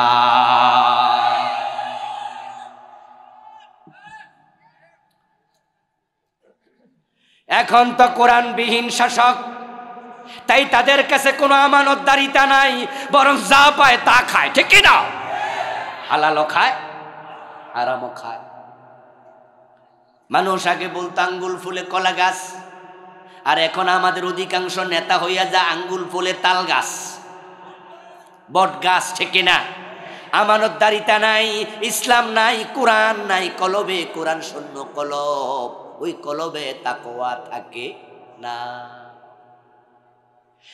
এখন তো কোরআনবিহীন শাসক, তাই তাদের কাছে কোনো আমানতদারিতা নাই, বরং যা পায় তা খায়। ঠিক না? হালালও খায়, হারামও খায়। মানুষ আগে বলতো আঙ্গুল ফুলে কলা গাছ, আর এখন আমাদের অধিকাংশ নেতা হইয়া যা আঙ্গুল ফুলে তাল গাছ, বট গাছ। ঠিক না? আমানতদারিতা নাই, ইসলাম নাই, কোরআন নাই, কলবে কোরআন শূন্য কলব, ওই কলবে তাকওয়া থাকে না।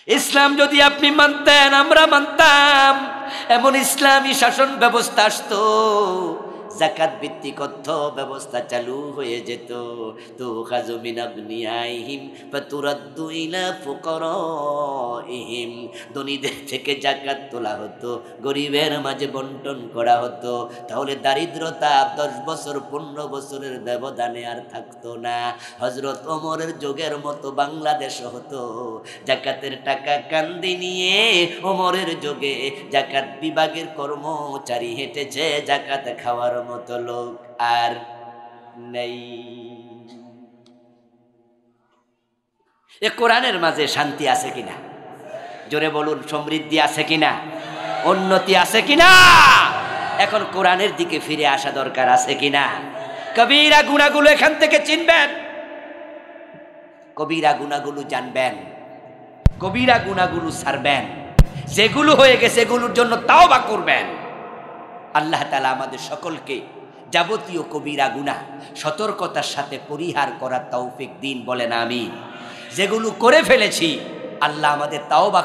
ইসলাম যদি আপনি মানতেন, আমরা মানতাম, এমন ইসলামী শাসন ব্যবস্থা আসতো জাকাত ভিত্তিক অর্থ ব্যবস্থা চালু হয়ে যেত। তো খাজমিন আবনিয়াইহিম ফাতুরাদ্দু ইলা ফুকারাইহিম, ধনীদের থেকে জাকাত তোলা হতো, গরিবের মাঝে বন্টন করা হতো। তাহলে দারিদ্রতা 10 বছর 15 বছরের ব্যবধানে আর থাকতো না। হযরত ওমরের যুগের মতো বাংলাদেশ হতো। জাকাতের টাকা কান্দি নিয়ে ওমরের যুগে জাকাত বিভাগের কর্মচারী হেঁটেছে, জাকাত খাওয়ার মতো লোক আর নেই। এ কোরআনের মাঝে শান্তি আছে কিনা? জোরে বলুন, সমৃদ্ধি আছে কিনা? উন্নতি আছে কিনা? এখন কোরআনের দিকে ফিরে আসা দরকার আছে কিনা? কবিরা গুনাহগুলো এখান থেকে চিনবেন, কবিরা গুনাহগুলো জানবেন, কবিরা গুনাহগুলো ছাড়বেন, যেগুলো হয়ে গেছে এগুলোর জন্য তাওবা করবেন। আল্লাহ তাআলা আমাদের সকলকে যাবতীয় কবিরা গুনাহ সতর্কতার সাথে পরিহার করার তৌফিক দিন, বলেন আমিন। যেগুলো করে ফেলেছি আল্লাহ আমাদের তাওবা